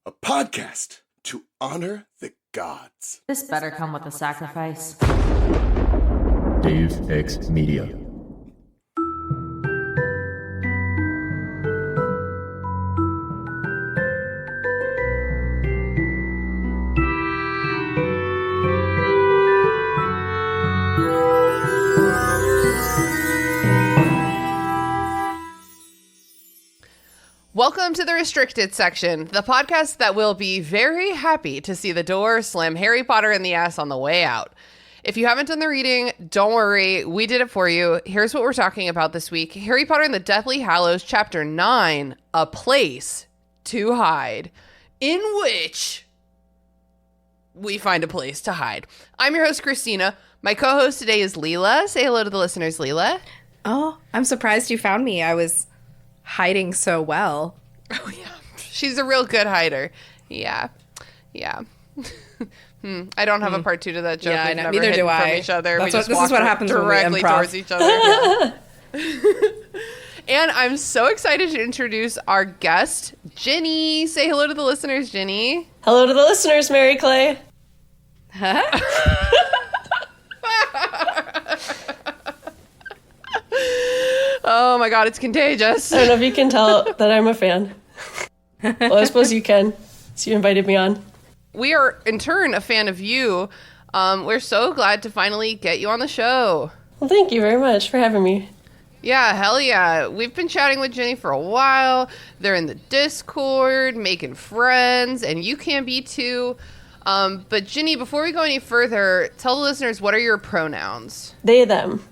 a podcast to honor the gods. This better come with a sacrifice. Dave X Media. Welcome to the Restricted Section, the podcast that will be very happy to see the door slam Harry Potter in the ass on the way out. If you haven't done the reading, don't worry, we did it for you. Here's what we're talking about this week. Harry Potter and the Deathly Hallows, Chapter 9, A Place to Hide, in which we find a place to hide. I'm your host, Christina. My co-host today is Leela. Say hello to the listeners, Leela. Oh, I'm surprised you found me. I was hiding so well. Oh, yeah. She's a real good hider. Yeah. I don't have a part two to that joke. Yeah, We've know. never Neither hidden do I. from each other. This is what happens directly when we improv. towards each other. Yeah. And I'm so excited to introduce our guest, Ginny. Say hello to the listeners, Ginny. Hello to the listeners, Mary Clay. Oh my god, it's contagious. I don't know if you can tell that I'm a fan. Well, I suppose you can. So you invited me on. We are, in turn, a fan of you. We're so glad to finally get you on the show. Well, thank you very much for having me. Yeah, hell yeah. We've been chatting with Ginny for a while. They're in the Discord, making friends, and you can be too. But Ginny, before we go any further, tell the listeners, what are your pronouns? They, them.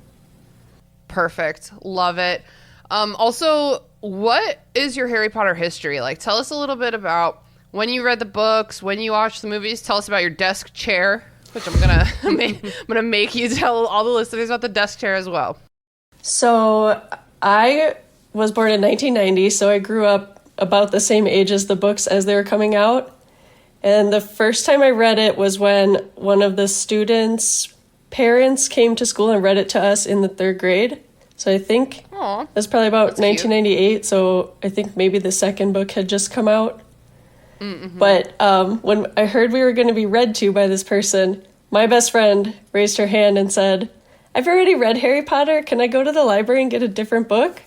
Perfect. Love it. Also, what is your Harry Potter history? Like, tell us a little bit about when you read the books, when you watched the movies. Tell us about your desk chair, which I'm gonna make you tell all the listeners about the desk chair as well. So I was born in 1990, so I grew up about the same age as the books as they were coming out. And the first time I read it was when one of the students' parents came to school and read it to us in the 3rd grade. So I think that's probably about 1998. Cute. So I think maybe the second book had just come out. Mm-hmm. But when I heard we were going to be read to by this person, my best friend raised her hand and said, "I've already read Harry Potter. Can I go to the library and get a different book?"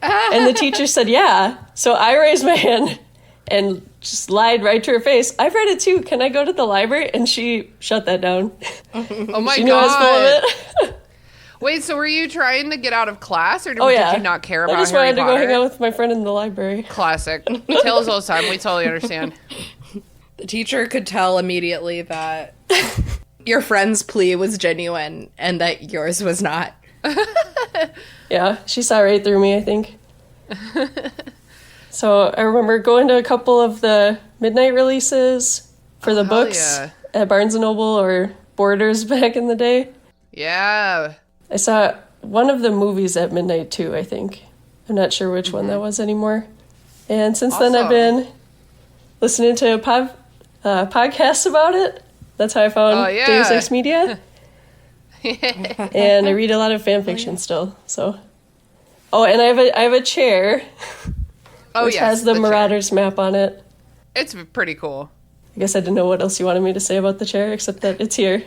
And the teacher said, "Yeah." So I raised my hand and just lied right to her face. "I've read it too. Can I go to the library?" And she shut that down. Oh my she knew god. I was full of it. Wait, so were you trying to get out of class, or did you not care about Harry Potter? I just wanted to go hang out with my friend in the library. Classic. Tale as old as time. We totally understand. The teacher could tell immediately that your friend's plea was genuine and that yours was not. Yeah, she saw right through me, I think. So I remember going to a couple of the midnight releases for the books at Barnes & Noble or Borders back in the day. Yeah. I saw one of the movies at midnight too, I think. I'm not sure which one that was anymore. And since then I've been listening to podcasts about it. That's how I found Deus Ex Media. And I read a lot of fan fiction still. So, and I have a chair which has the Marauders map on it. It's pretty cool. I guess I didn't know what else you wanted me to say about the chair, except that it's here.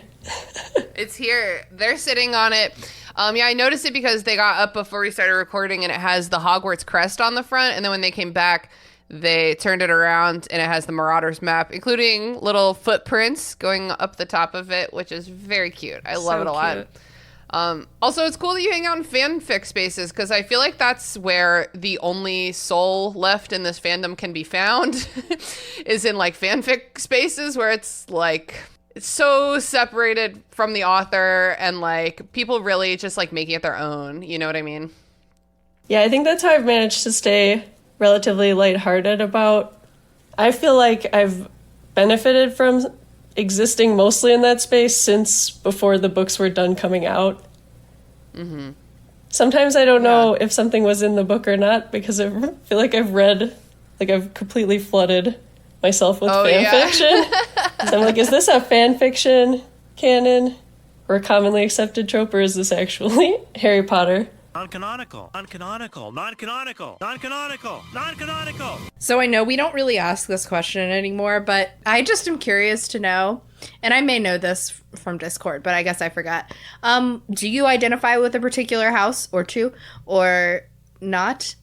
It's here. They're sitting on it. I noticed it because they got up before we started recording, and it has the Hogwarts crest on the front. And then when they came back, they turned it around, and it has the Marauders map, including little footprints going up the top of it, which is very cute. I love it a lot. Also, it's cool that you hang out in fanfic spaces, because I feel like that's where the only soul left in this fandom can be found, is in like fanfic spaces where it's like it's so separated from the author and like people really just like making it their own. You know what I mean? Yeah, I think that's how I've managed to stay relatively lighthearted about. I feel like I've benefited from existing mostly in that space since before the books were done coming out. Mm-hmm. Sometimes I don't know if something was in the book or not, because I feel like I've completely flooded myself with fan fiction. So I'm like, is this a fan fiction canon or a commonly accepted trope, or is this actually Harry Potter? Non-canonical. Non-canonical. Non-canonical. Non-canonical. Non-canonical. So I know we don't really ask this question anymore, but I just am curious to know, and I may know this from Discord, but I guess I forgot. Do you identify with a particular house or two, or not?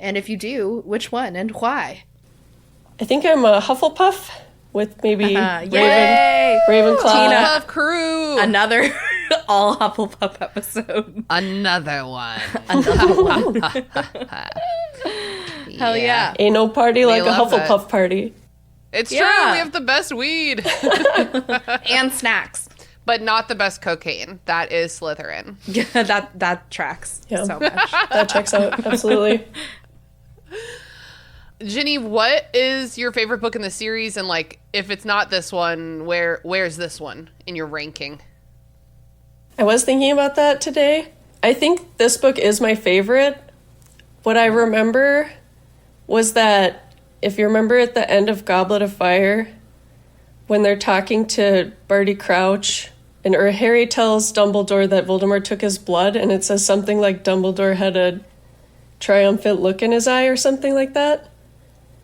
And if you do, which one and why? I think I'm a Hufflepuff with maybe Yay! Ravenclaw. Hufflepuff crew. Another all Hufflepuff episode. Another one. Hell yeah. Ain't no party like a love Hufflepuff party. It's true. Yeah. We have the best weed. And snacks. But not the best cocaine. That is Slytherin. Yeah, that tracks so much. That checks out. Absolutely. Ginny, what is your favorite book in the series? And like, if it's not this one, where's this one in your ranking? I was thinking about that today. I think this book is my favorite. What I remember was that, if you remember at the end of Goblet of Fire, when they're talking to Barty Crouch, or Harry tells Dumbledore that Voldemort took his blood, and it says something like Dumbledore had a triumphant look in his eye or something like that.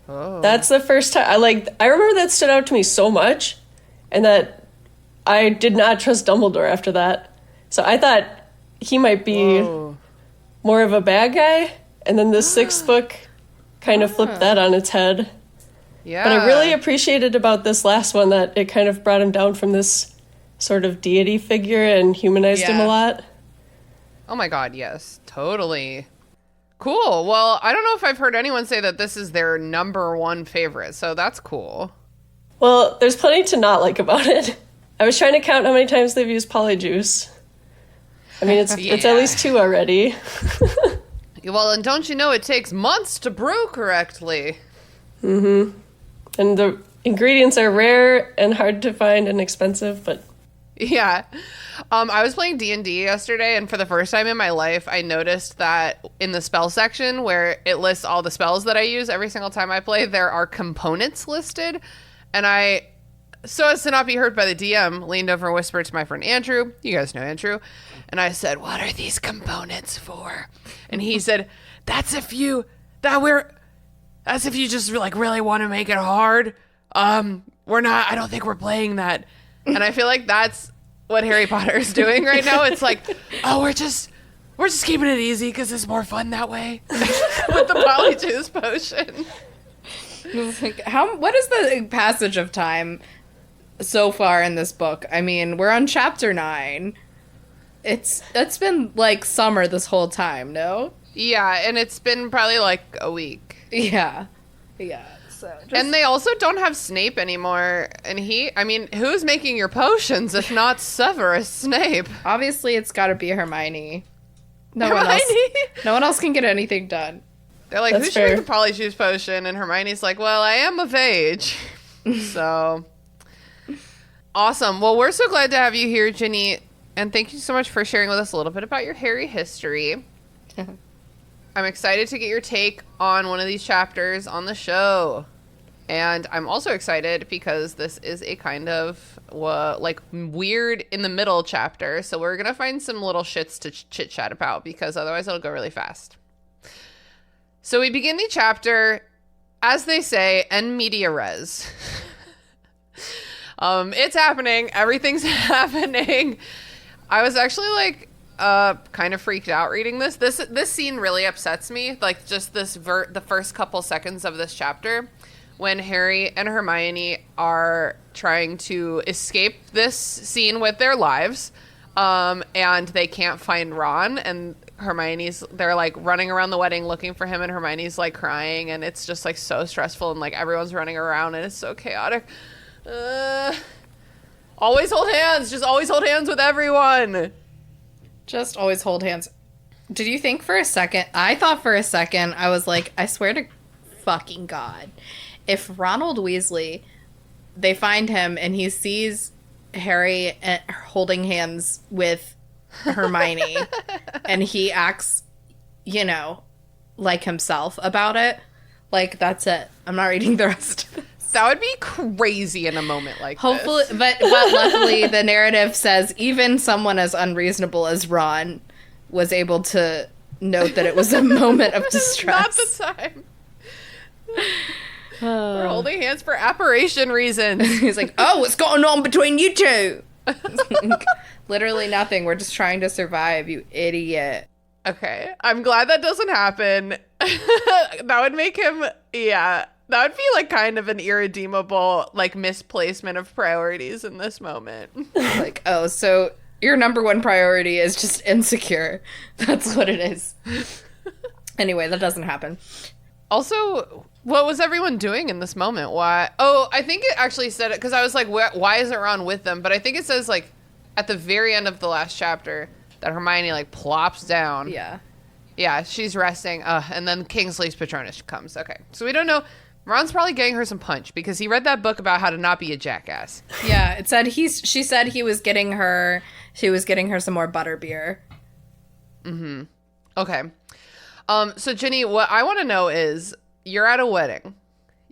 Oh. That's the first time I remember that stood out to me so much, and that I did not trust Dumbledore after that. So I thought he might be more of a bad guy, and then the sixth book kind of flipped that on its head. Yeah. But I really appreciated about this last one that it kind of brought him down from this sort of deity figure and humanized him a lot. Oh my god, yes. Totally. Cool. Well, I don't know if I've heard anyone say that this is their number one favorite, so that's cool. Well, there's plenty to not like about it. I was trying to count how many times they've used polyjuice. I mean, it's at least 2 already. Well, and don't you know it takes months to brew correctly? Mm-hmm. And the ingredients are rare and hard to find and expensive, but... Yeah. I was playing D&D yesterday, and for the first time in my life, I noticed that in the spell section where it lists all the spells that I use every single time I play, there are components listed. And I, so as to not be hurt by the DM, leaned over and whispered to my friend Andrew. You guys know Andrew. And I said, "What are these components for?" And he said, that's if you just like really want to make it hard. I don't think we're playing that. And I feel like that's what Harry Potter is doing right now. It's like, oh, we're just keeping it easy because it's more fun that way. With the polyjuice potion. Like, what is the passage of time so far in this book? I mean, we're on chapter 9. It's been like summer this whole time, no? Yeah, and it's been probably like a week. Yeah. So and they also don't have Snape anymore. And who's making your potions if not Severus Snape? Obviously, it's got to be Hermione. No one else can get anything done. They're like, That's who should make the polyjuice potion? And Hermione's like, well, I am of age. So, awesome. Well, we're so glad to have you here, Ginny. And thank you so much for sharing with us a little bit about your Harry history. I'm excited to get your take on one of these chapters on the show. And I'm also excited because this is a kind of weird in the middle chapter. So we're going to find some little shits to chit chat about because otherwise it'll go really fast. So we begin the chapter, as they say, en media res. It's happening. Everything's happening. I was actually kind of freaked out reading this. This scene really upsets me. Like just the first couple seconds of this chapter when Harry and Hermione are trying to escape this scene with their lives. And they can't find Ron, and they're like running around the wedding looking for him, and Hermione's like crying, and it's just like so stressful, and like everyone's running around and it's so chaotic. Always hold hands. Just always hold hands with everyone. Just always hold hands. Did you think for a second? I thought for a second, I was like, I swear to fucking God, if Ronald Weasley, they find him and he sees Harry holding hands with Hermione and he acts, like himself about it, like, that's it. I'm not reading the rest of it. That would be crazy in a moment like Hopefully, this. but luckily the narrative says even someone as unreasonable as Ron was able to note that it was a moment of distress. Not the time. We're holding hands for apparition reasons. He's like, oh, what's going on between you two? Literally nothing. We're just trying to survive, you idiot. Okay. I'm glad that doesn't happen. That would make him, yeah. That would be like kind of an irredeemable like misplacement of priorities in this moment. Like, oh, so your number one priority is just insecure. That's what it is. Anyway, that doesn't happen. Also, what was everyone doing in this moment? Why? Oh, I think it actually said it because I was like, why isn't Ron with them? But I think it says like at the very end of the last chapter that Hermione like plops down. Yeah. Yeah, she's resting. And then Kingsley's Patronus comes. Okay. So we don't know. Ron's probably getting her some punch because he read that book about how to not be a jackass. Yeah, it said she said he was getting her some more butterbeer. Mm-hmm. Okay. So Ginny, what I want to know is you're at a wedding.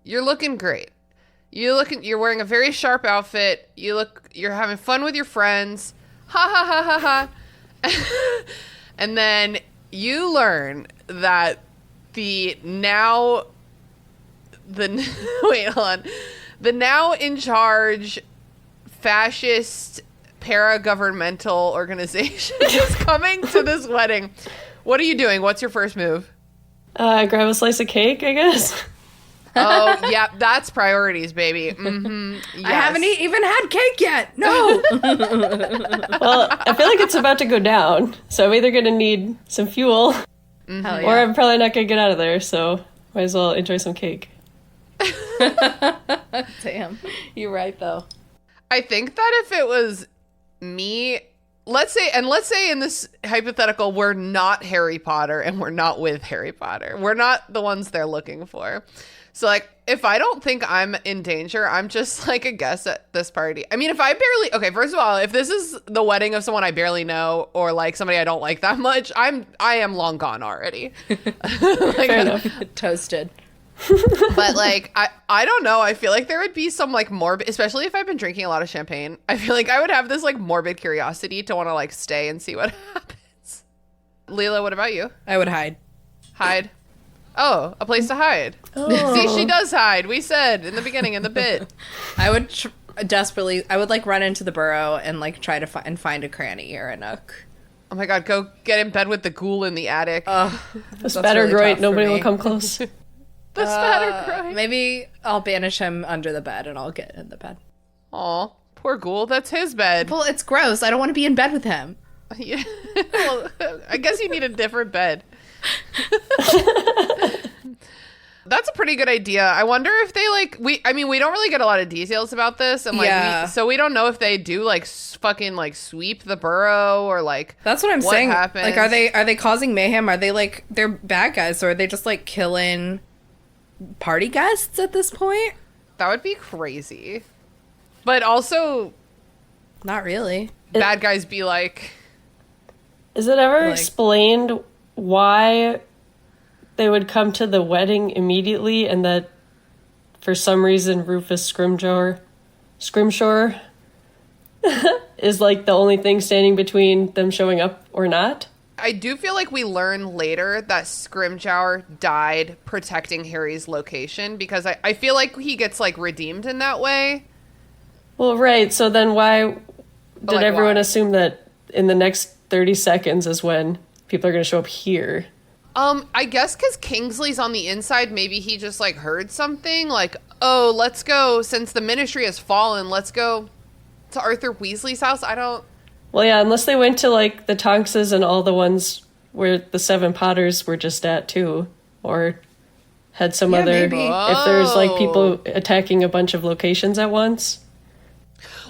You're looking great. You're wearing a very sharp outfit. You're having fun with your friends. Ha ha ha ha ha. And then you learn that the now in charge fascist para-governmental organization is coming to this wedding. What are you doing? What's your first move? Grab a slice of cake, I guess. Oh, yeah, that's priorities, baby. Mm-hmm. Yes. I haven't even had cake yet. No. Well, I feel like it's about to go down, so I'm either going to need some fuel, Hell yeah. or I'm probably not going to get out of there, so might as well enjoy some cake. Damn. You're right, though. I think that if it was me, let's say in this hypothetical, we're not Harry Potter and we're not with Harry Potter. We're not the ones they're looking for. So, like, if I don't think I'm in danger, I'm just, like, a guest at this party. I mean, okay, first of all, if this is the wedding of someone I barely know or, like, somebody I don't like that much, I am long gone already. Fair enough. Toasted. But, like, I don't know. I feel like there would be some, like, morbid, especially if I've been drinking a lot of champagne. I feel like I would have this, like, morbid curiosity to want to, like, stay and see what happens. Leela, what about you? I would hide. Hide? Oh, a place to hide. Oh. See, she does hide. We said in the beginning in the bit. I would I would like run into the burrow and like try to find a cranny or a nook. Oh my god, go get in bed with the ghoul in the attic. The spatter groit, nobody will come close. The spatter groit. Maybe I'll banish him under the bed and I'll get in the bed. Aw, poor ghoul. That's his bed. Well, it's gross. I don't want to be in bed with him. Yeah. Well, I guess you need a different bed. That's a pretty good idea. I wonder if they we don't really get a lot of details about this, and so we don't know if they do like fucking like sweep the burrow or like that's what I'm saying. Happens. Like, are they causing mayhem? Are they like they're bad guys, or are they just like killing party guests at this point? That would be crazy, but also not really. Bad guys be like. Is it ever explained why they would come to the wedding immediately and that for some reason Rufus Scrimshaw is like the only thing standing between them showing up or not? I do feel like we learn later that Scrimshaw died protecting Harry's location because I feel like he gets like redeemed in that way. Well, right. So then why did everyone assume that in the next 30 seconds is when people are going to show up here? I guess because Kingsley's on the inside, maybe he just like heard something like, oh, let's go. Since the Ministry has fallen, let's go to Arthur Weasley's house. Well, yeah, unless they went to like the Tonkses and all the ones where the Seven Potters were just at too, or had some other. Maybe. If there's like people attacking a bunch of locations at once.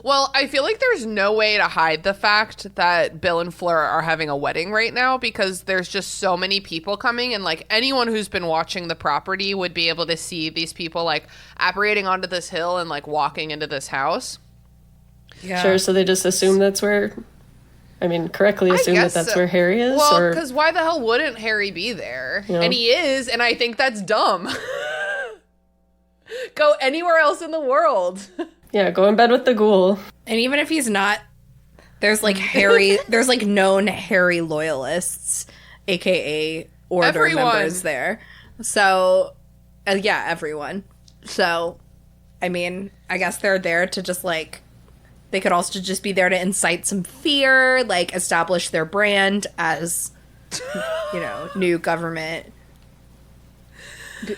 Well, I feel like there's no way to hide the fact that Bill and Fleur are having a wedding right now because there's just so many people coming, and like anyone who's been watching the property would be able to see these people like apparating onto this hill and like walking into this house. Yeah. Sure, so they just assume that's where, correctly assume that that's where Harry is? Well, because why the hell wouldn't Harry be there? You know? And he is, and I think that's dumb. Go anywhere else in the world. Yeah, go in bed with the ghoul. And even if he's not There's like Harry. There's like known Harry loyalists, aka Order Everyone. members there. So, yeah, everyone. So, I mean, I guess they're there to just like. They could also just be there to incite some fear, like establish their brand as, you know, new government.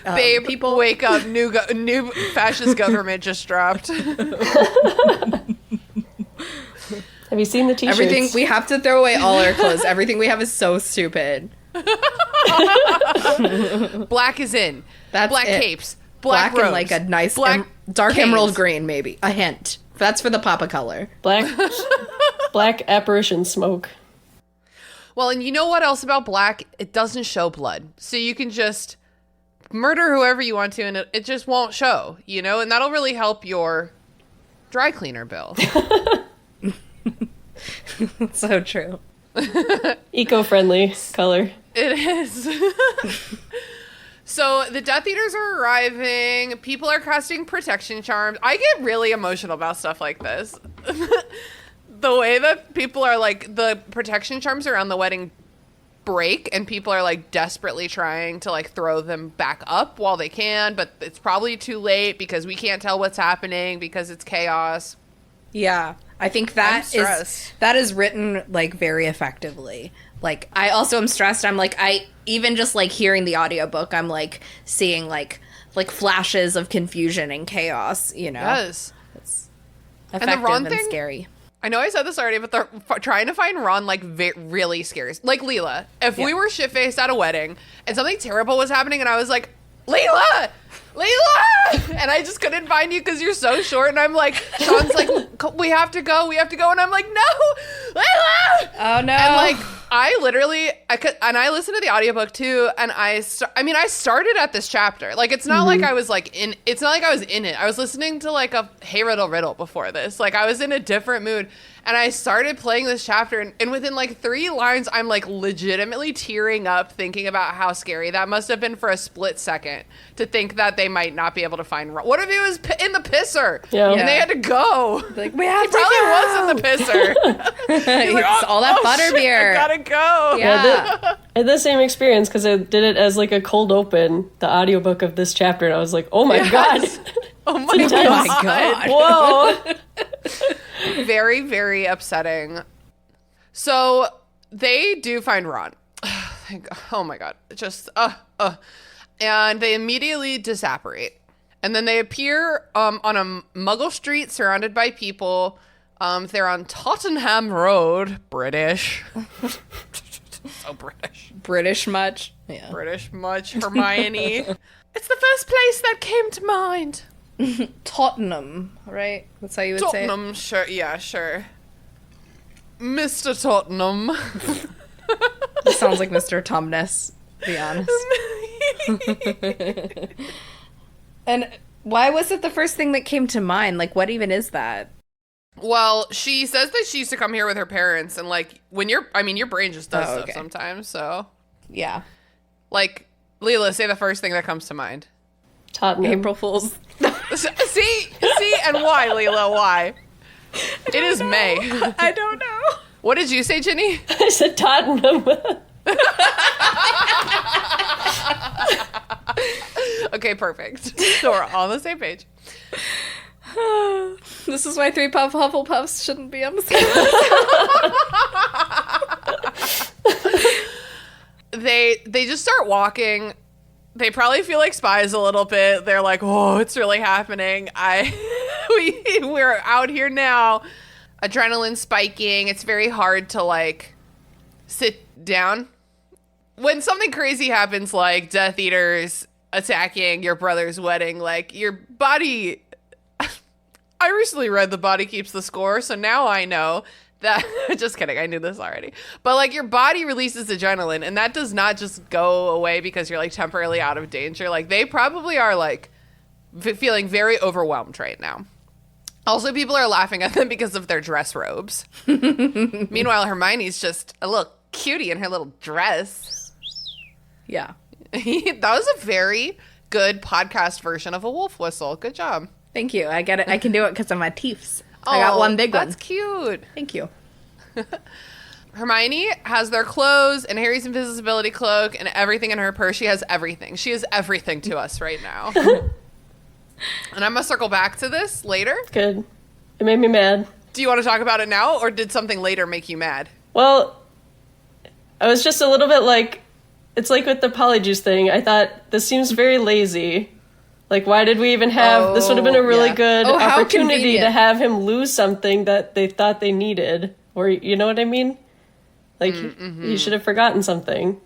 Babe, people wake up. New fascist government just dropped. Have you seen the t-shirts? Everything we have to throw away all our clothes. Everything we have is so stupid. Black is in. That's black it. capes. Black robes. and like a nice black dark canes. emerald green, maybe a hint. That's for the Papa color. Black apparition smoke. Well, and you know what else about black? It doesn't show blood, so you can just murder whoever you want to, and it just won't show. You know, and that'll really help your dry cleaner bill. So true. Eco-friendly color. It is. So the Death Eaters are arriving. People are casting protection charms. I get really emotional about stuff like this. The way that people are like, the protection charms around the wedding break, and people are like desperately trying to like throw them back up while they can, but it's probably too late because we can't tell what's happening because it's chaos. Yeah, I think I'm stressed. that is written like very effectively. Like I also am stressed. I'm like I even just like hearing the audiobook, I'm like seeing like flashes of confusion and chaos, you know. Yes. It's the effective Ron and thing? scary. I know I said this already, but they're trying to find Ron like really scares. Like Leela, if we were shit-faced at a wedding and something terrible was happening and I was like, Leela! And I just couldn't find you because you're so short. And I'm like, Sean's like, we have to go. And I'm like, no, Leela! Oh no. And like, I listened to the audiobook too. And I started at this chapter. Like, it's not like I was like it's not like I was in it. I was listening to like a Hey Riddle Riddle before this. Like, I was in a different mood. And I started playing this chapter, and within like 3 lines, I'm like legitimately tearing up thinking about how scary that must have been for a split second to think that they might not be able to find Ron. What if he was in the pisser? Yeah. And they had to go? Like we have He probably was in the pisser. He's like, It's all that butterbeer. I gotta go. Yeah. I had the same experience because I did it as like a cold open, the audiobook of this chapter, and I was like, oh my god. Oh my god. Whoa. Very, very upsetting. So they do find Ron. Oh my god. Just and they immediately disapparate. And then they appear on a Muggle street surrounded by people. They're on Tottenham Road. British. So British. British much? Yeah. British much. Hermione. It's the first place that came to mind. Tottenham, right? That's how you would say it. Tottenham, sure. Yeah, sure. Mr. Tottenham. This sounds like Mr. Tumnus, to be honest. And why was it the first thing that came to mind? Like, what even is that? Well, she says that she used to come here with her parents, and like when your brain just does stuff okay. sometimes. So, Yeah. like, Leela, say the first thing that comes to mind. Tottenham. April Fool's. See, and why, Leela? Why? It is May. I don't know. What did you say, Ginny? I said Tottenham. Okay, perfect. So we're all on the same page. This is why 3 Puff Hufflepuffs shouldn't be on the same. They just start walking. They probably feel like spies a little bit. They're like, "Oh, it's really happening. We're out here now." Adrenaline spiking. It's very hard to like sit down when something crazy happens, like Death Eaters attacking your brother's wedding. Like your body. I recently read The Body Keeps the Score, so now I know that. Just kidding, I knew this already. But like your body releases adrenaline, and that does not just go away because you're like temporarily out of danger. Like they probably are like feeling very overwhelmed right now. Also, people are laughing at them because of their dress robes. Meanwhile, Hermione's just a little cutie in her little dress. Yeah. That was a very good podcast version of a wolf whistle. Good job. Thank you. I get it. I can do it because of my teeths. I got one big one. That's cute. Thank you. Hermione has their clothes and Harry's invisibility cloak and everything in her purse. She has everything. She is everything to us right now. And I'm going to circle back to this later. Good. It made me mad. Do you want to talk about it now, or did something later make you mad? Well, I was just a little bit like, it's like with the Polyjuice thing. I thought, this seems very lazy. Like, why did we even have... this would have been a really good opportunity convenient. to have him lose something that they thought they needed. Or, you know what I mean? Like, he should have forgotten something.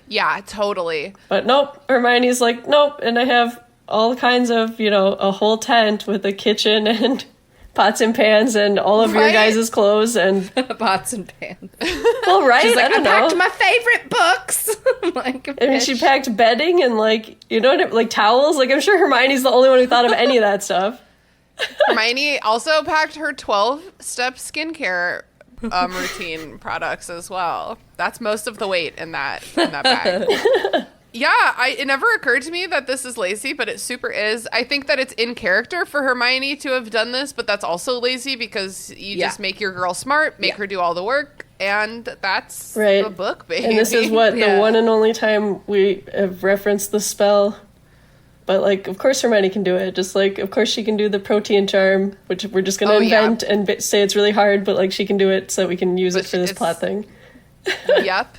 Yeah, totally. But nope, Hermione's like, nope, and I have all kinds of, a whole tent with a kitchen and pots and pans and all of your Right? guys' clothes and... Pots and pans. Well, right? She's like, I don't packed know. my favorite books. I'm like, I mean, she packed bedding and, like, like towels. Like, I'm sure Hermione's the only one who thought of any of that stuff. Hermione also packed her 12-step skincare routine products as well. That's most of the weight in that bag. Yeah, it never occurred to me that this is lazy, but it super is. I think that it's in character for Hermione to have done this, but that's also lazy because you just make your girl smart, make her do all the work, and that's Right. the book, baby. And this is the one and only time we have referenced the spell. But, like, of course Hermione can do it. Just, like, of course she can do the protean charm, which we're just going to invent and say it's really hard, but, like, she can do it so we can use it for this plot thing. Yep.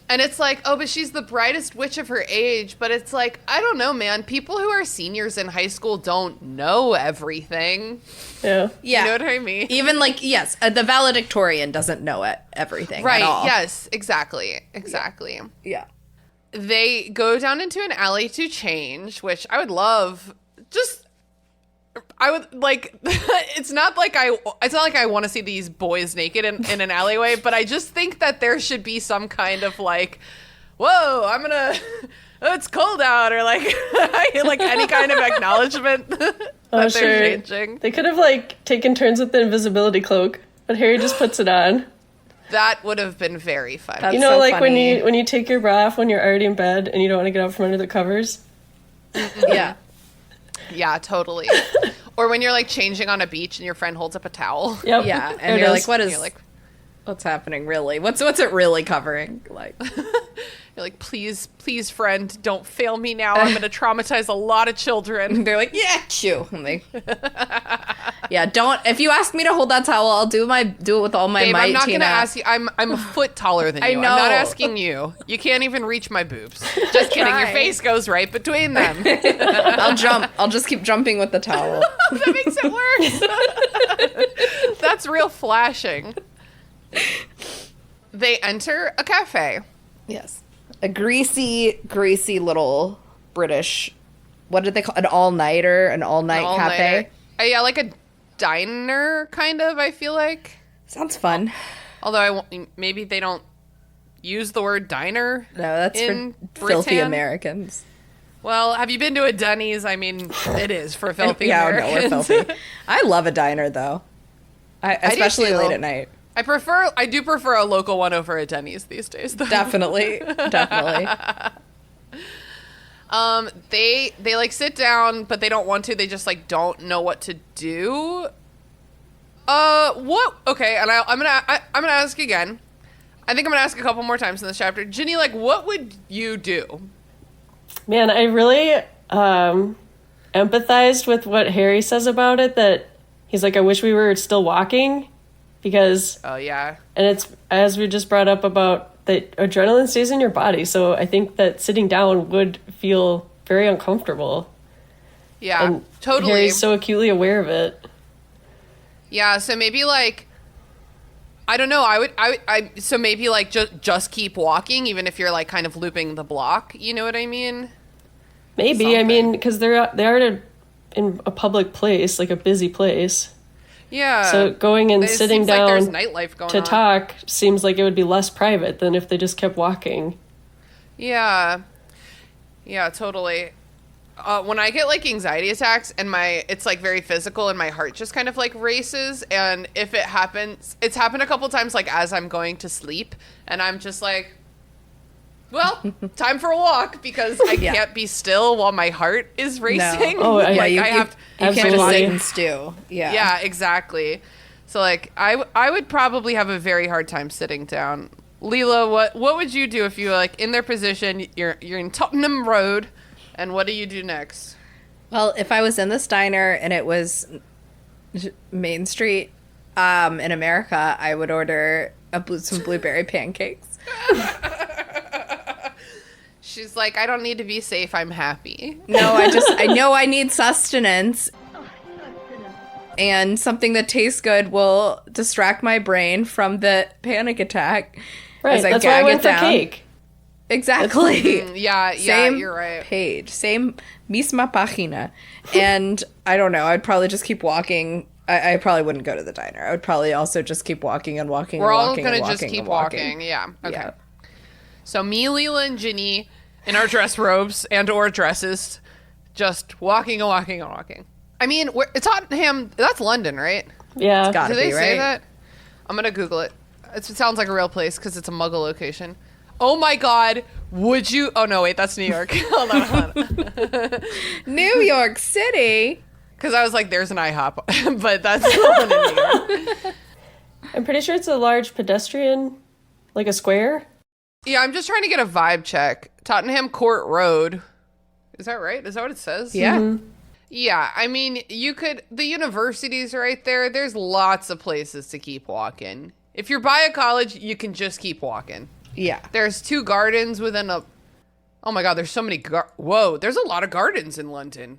And it's like, oh, but she's the brightest witch of her age. But it's like, I don't know, man. People who are seniors in high school don't know everything. Yeah. Yeah. You know what I mean? Even, like, yes, the valedictorian doesn't know everything Right. at all. Yes, exactly. Yeah. They go down into an alley to change, which I would love. I would like. It's not like I want to see these boys naked in an alleyway, but I just think that there should be some kind of like, whoa, I'm gonna. Oh, it's cold out, or like, like any kind of acknowledgement that they're changing. They could have like taken turns with the invisibility cloak, but Harry just puts it on. That would have been very fun. That's You know, so like funny. when you take your bra off when you're already in bed and you don't want to get out from under the covers. Yeah. Yeah, totally. Or when you're like changing on a beach and your friend holds up a towel. Yep. Yeah. There And it you're is. like, You're like, what's happening really? What's it really covering? Like, You're like, please, friend, don't fail me now. I'm going to traumatize a lot of children. they're like, yeah, chew. And they, yeah, don't. If you ask me to hold that towel, I'll do it with all my Babe, might. I'm not going Tina. to ask you. I'm a foot taller than you. I know. I'm not asking you. You can't even reach my boobs. Just kidding. Your Try. face goes right between them. I'll jump. I'll just keep jumping with the towel. That makes it worse. That's real flashing. They enter a cafe. Yes. A greasy little British, what did they call an all-nighter, an all-night cafe? Yeah, like a diner, kind of, I feel like. Sounds fun. Although maybe they don't use the word diner. No, that's in for filthy Britain. Americans. Well, have you been to a Denny's? I mean, it is for filthy Yeah, Americans. no, we're filthy. I love a diner, though. Especially too. late at night. I do prefer a local one over a Denny's these days, though. Definitely. They like sit down, but they don't want to. They just like don't know what to do. What? Okay, and I'm gonna ask again. I think I'm gonna ask a couple more times in this chapter. Ginny, like, what would you do? Man, I really empathized with what Harry says about it, that he's like, I wish we were still walking, because... Oh, yeah. And it's, as we just brought up about, that adrenaline stays in your body, so I think that sitting down would feel very uncomfortable. Yeah, And totally. Harry's so acutely aware of it. Yeah, so maybe, like... I don't know. So maybe like just keep walking, even if you're like kind of looping the block. You know what I mean? Maybe. Something. I mean, because they are in a public place, like a busy place. Yeah. So going and It sitting seems like down there's nightlife going to on. talk seems like it would be less private than if they just kept walking. Yeah. Yeah, totally. When I get like anxiety attacks and it's like very physical and my heart just kind of like races, and if it happens, it's happened a couple times like as I'm going to sleep, and I'm just like, well, time for a walk, because I can't be still while my heart is racing. Oh, like, you I have You can't just Absolutely. sit and stew. Yeah. Yeah, exactly. So like I would probably have a very hard time sitting down. Leela, what would you do if you were like in their position? You're in Tottenham Road, and what do you do next? Well, if I was in this diner and it was Main Street in America, I would order some blueberry pancakes. She's like, I don't need to be safe. I'm happy. No, I know I need sustenance. And something that tastes good will distract my brain from the panic attack. Right, as I that's why I gag went it for down. cake. Exactly. Yeah, Same you're right. page. Same misma página. And I don't know. I'd probably just keep walking. I probably wouldn't go to the diner. I would probably also just keep walking and walking We're and all walking going and to just walking keep and walking. walking. Yeah. Okay. Yeah. So me, Leela, and Ginny in our dress robes and or dresses, just walking and walking and walking. I mean, it's Tottenham. That's London, right? Yeah. Gotta Do they be, say right? that? I'm going to Google it. It sounds like a real place because it's a Muggle location. Oh my God. Would you? Oh no, wait, that's New York. Hold on. New York City. Because I was like, there's an IHOP, but that's not in New York. I'm pretty sure it's a large pedestrian, like a square. Yeah, I'm just trying to get a vibe check. Tottenham Court Road. Is that right? Is that what it says? Yeah. Mm-hmm. Yeah, I mean, the university's right there. There's lots of places to keep walking. If you're by a college, you can just keep walking. Yeah. There's 2 gardens within a... Oh my God, there's so many... Whoa, there's a lot of gardens in London.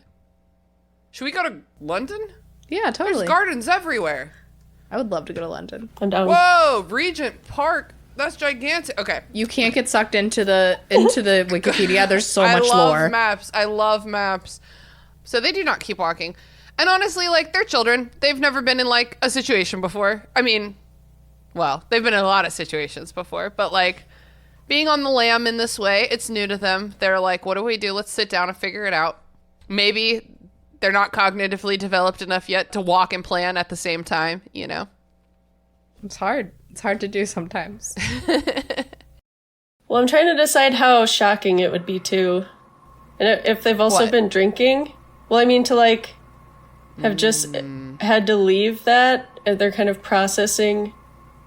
Should we go to London? Yeah, totally. There's gardens everywhere. I would love to go to London. I'm down. Whoa, Regent Park. That's gigantic. Okay. You can't get sucked into the Wikipedia. There's so much I love lore. maps. I love maps. So they do not keep walking. And honestly, like, they're children. They've never been in, like, a situation before. I mean, well, they've been in a lot of situations before. But, like, being on the lam in this way, it's new to them. They're like, what do we do? Let's sit down and figure it out. Maybe they're not cognitively developed enough yet to walk and plan at the same time, you know? It's hard. It's hard to do sometimes. Well, I'm trying to decide how shocking it would be too, and if they've also What? been drinking. Well, I mean, to like have just had to leave that, and they're kind of processing.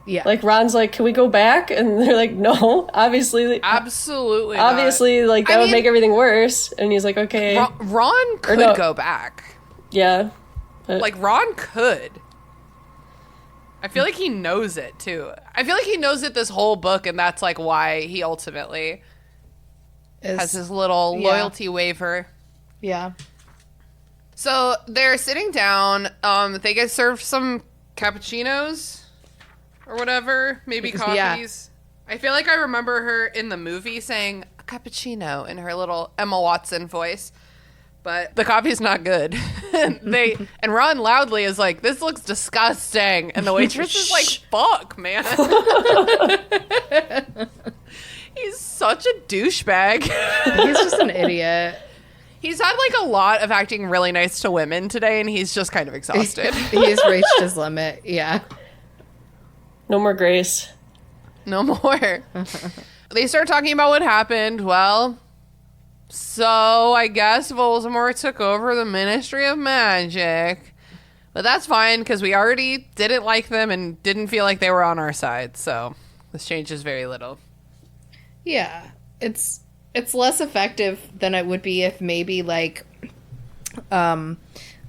Yeah. Like Ron's like, "Can we go back?" And they're like, "No, obviously, Absolutely not. obviously, like that I would mean- make everything worse." And he's like, "Okay, Ron could no. go back. yeah." But, Like, Ron could. I feel like he knows it, too. I feel like he knows it this whole book, and that's, like, why he ultimately has his little yeah. loyalty waiver. Yeah. So, they're sitting down. They get served some cappuccinos or whatever. Maybe coffees. I feel like I remember her in the movie saying a cappuccino in her little Emma Watson voice. But the coffee's not good. and Ron loudly is like, this looks disgusting. And the waitress is like, fuck, man. He's such a douchebag. He's just an idiot. He's had like a lot of acting really nice to women today, and he's just kind of exhausted. He's reached his limit. Yeah. no more grace. No more. They start talking about what happened. Well, so I guess Voldemort took over the Ministry of Magic. But that's fine, because we already didn't like them and didn't feel like they were on our side. So this changes very little. Yeah. It's less effective than it would be if maybe like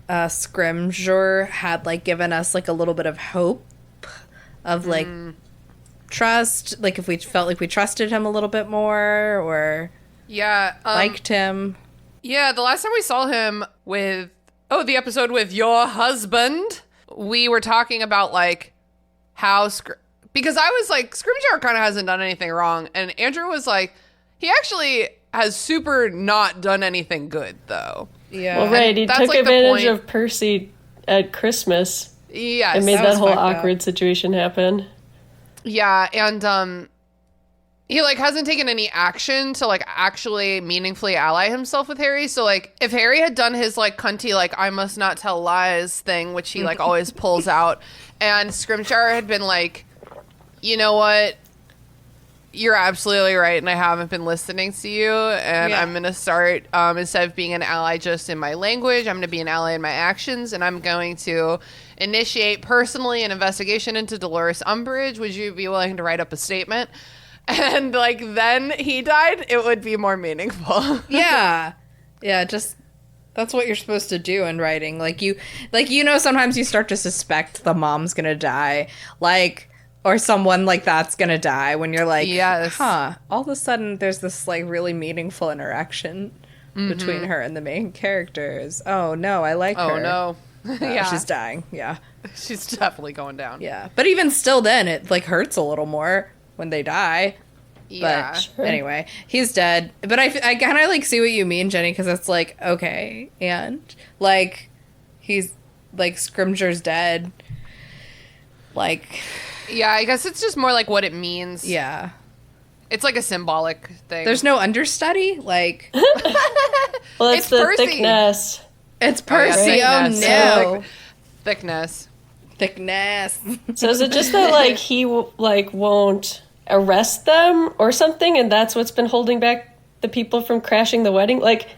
Scrimgeour had like given us like a little bit of hope of like trust, like if we felt like we trusted him a little bit more or Yeah. liked him. Yeah, the last time we saw him with, the episode with your husband, we were talking about like how, because I was like, Scrimgeour kind of hasn't done anything wrong. And Andrew was like, he actually has super not done anything good though. Yeah. Well, right, he that's, took like, the advantage point. of Percy at Christmas Yes. and made that that was whole fucked up. awkward situation happen. Yeah, and he like hasn't taken any action to like actually meaningfully ally himself with Harry. So like if Harry had done his like cunty like I must not tell lies thing, which he like always pulls out, and Scrimgeour had been like, you know what? You're absolutely right, and I haven't been listening to you, and I'm going to start, instead of being an ally just in my language, I'm going to be an ally in my actions, and I'm going to initiate personally an investigation into Dolores Umbridge. Would you be willing to write up a statement? And, like, then he died, it would be more meaningful. Yeah. Yeah, just... That's what you're supposed to do in writing. Like, sometimes you start to suspect the mom's gonna die. Like... Or someone like that's gonna die when you're like, yes. All of a sudden there's this like really meaningful interaction between her and the main characters. Oh no, I like her. Oh no. Yeah. She's dying. Yeah. She's definitely going down. Yeah. But even still then, it like hurts a little more when they die. Yeah. But anyway, he's dead. But I kind of like see what you mean, Jenny, because it's like, okay. And like, he's like, Scrimgeour's dead. Like... Yeah, I guess it's just more like what it means. Yeah. It's like a symbolic thing. There's no understudy? Like... Well, it's the Percy. thickness. It's Percy. Oh, Oh, yeah, no. Thickness. Thickness. So is it just that like he like won't arrest them or something, and that's what's been holding back the people from crashing the wedding? Like,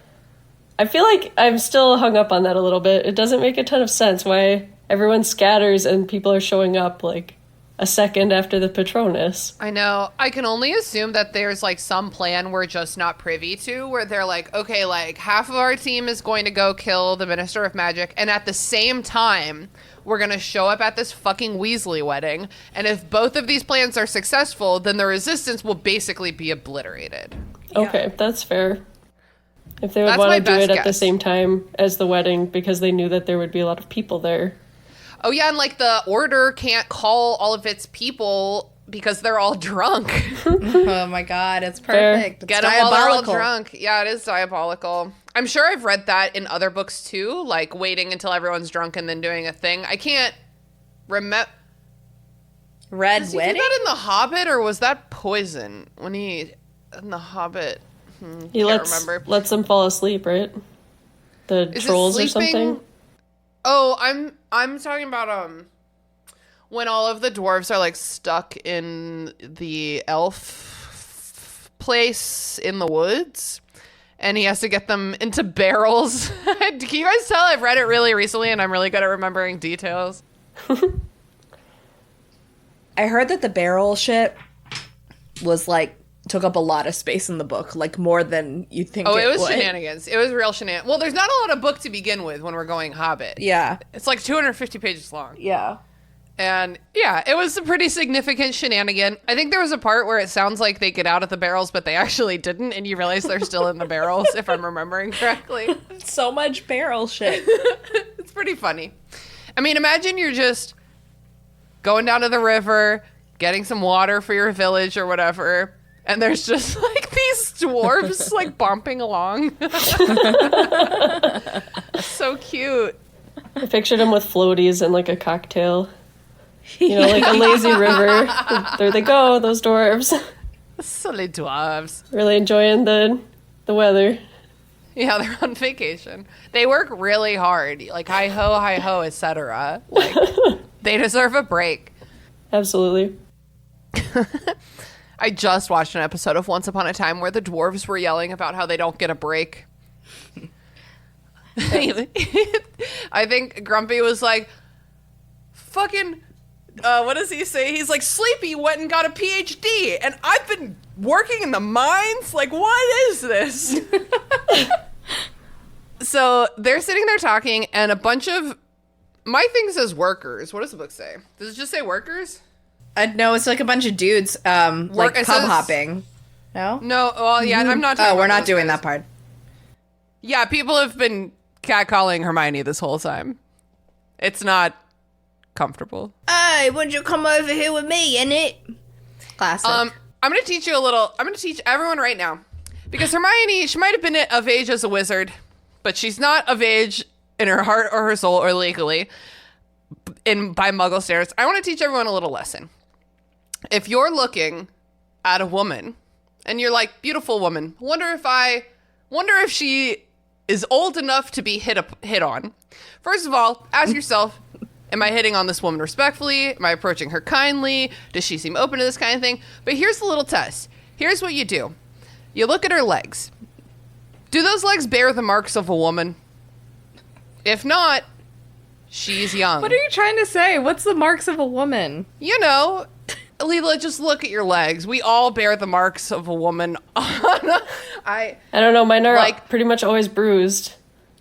I feel like I'm still hung up on that a little bit. It doesn't make a ton of sense why everyone scatters and people are showing up like a second after the Patronus. I know. I can only assume that there's like some plan we're just not privy to, where they're like, okay, like half of our team is going to go kill the Minister of Magic, and at the same time, we're going to show up at this fucking Weasley wedding, and if both of these plans are successful, then the resistance will basically be obliterated. Okay, that's fair. If they would That's my want to do best it at the guess. same time as the wedding because they knew that there would be a lot of people there. Oh yeah, and like the Order can't call all of its people because they're all drunk. Oh my god, it's perfect. It's Get them while they're all diabolical. drunk. Yeah, it is diabolical. I'm sure I've read that in other books too, like waiting until everyone's drunk and then doing a thing. I can't remember. Red Did he do wedding? that in The Hobbit, or was that Poison when he in The Hobbit? He Can't remember. lets them fall asleep, right? The Is it trolls or sleeping? something? Oh, I'm talking about when all of the dwarves are like stuck in the elf place in the woods, and he has to get them into barrels. Can you guys tell I've read it really recently and I'm really good at remembering details? I heard that the barrel shit was like took up a lot of space in the book, like more than you think. Oh, it was would. shenanigans. It was real shenanigans. Well, there's not a lot of book to begin with when we're going Hobbit. Yeah. It's like 250 pages long. Yeah. And yeah, it was a pretty significant shenanigan. I think there was a part where it sounds like they get out of the barrels, but they actually didn't, and you realize they're still in the barrels, if I'm remembering correctly. So much barrel shit. It's pretty funny. I mean, imagine you're just going down to the river, getting some water for your village or whatever, and there's just like these dwarves like bumping along. So cute. I pictured them with floaties and like a cocktail. You know, like a lazy river. There they go, those dwarves. Silly dwarves. Really enjoying the weather. Yeah, they're on vacation. They work really hard. Like hi ho, etc. Like they deserve a break. Absolutely. I just watched an episode of Once Upon a Time where the dwarves were yelling about how they don't get a break. I think Grumpy was like, fucking, what does he say? He's like, Sleepy went and got a PhD, and I've been working in the mines? Like, what is this? So they're sitting there talking, and a bunch of, my thing says workers. What does the book say? Does it just say workers? No, it's like a bunch of dudes, like it pub says- hopping. No? No, well, yeah, I'm not talking Oh, we're about not those doing guys. that part. Yeah, people have been catcalling Hermione this whole time. It's not comfortable. Hey, won't you come over here with me, innit? Classic. I'm going to teach you a little. I'm going to teach everyone right now. Because Hermione, she might have been of age as a wizard, but she's not of age in her heart or her soul or legally by Muggle standards. I want to teach everyone a little lesson. If you're looking at a woman and you're like, beautiful woman, wonder if she is old enough to be hit on. First of all, ask yourself, am I hitting on this woman respectfully? Am I approaching her kindly? Does she seem open to this kind of thing? But here's the little test. Here's what you do. You look at her legs. Do those legs bear the marks of a woman? If not, she's young. What are you trying to say? What's the marks of a woman? You know, Leela, just look at your legs. We all bear the marks of a woman. I don't know. Mine are like pretty much always bruised.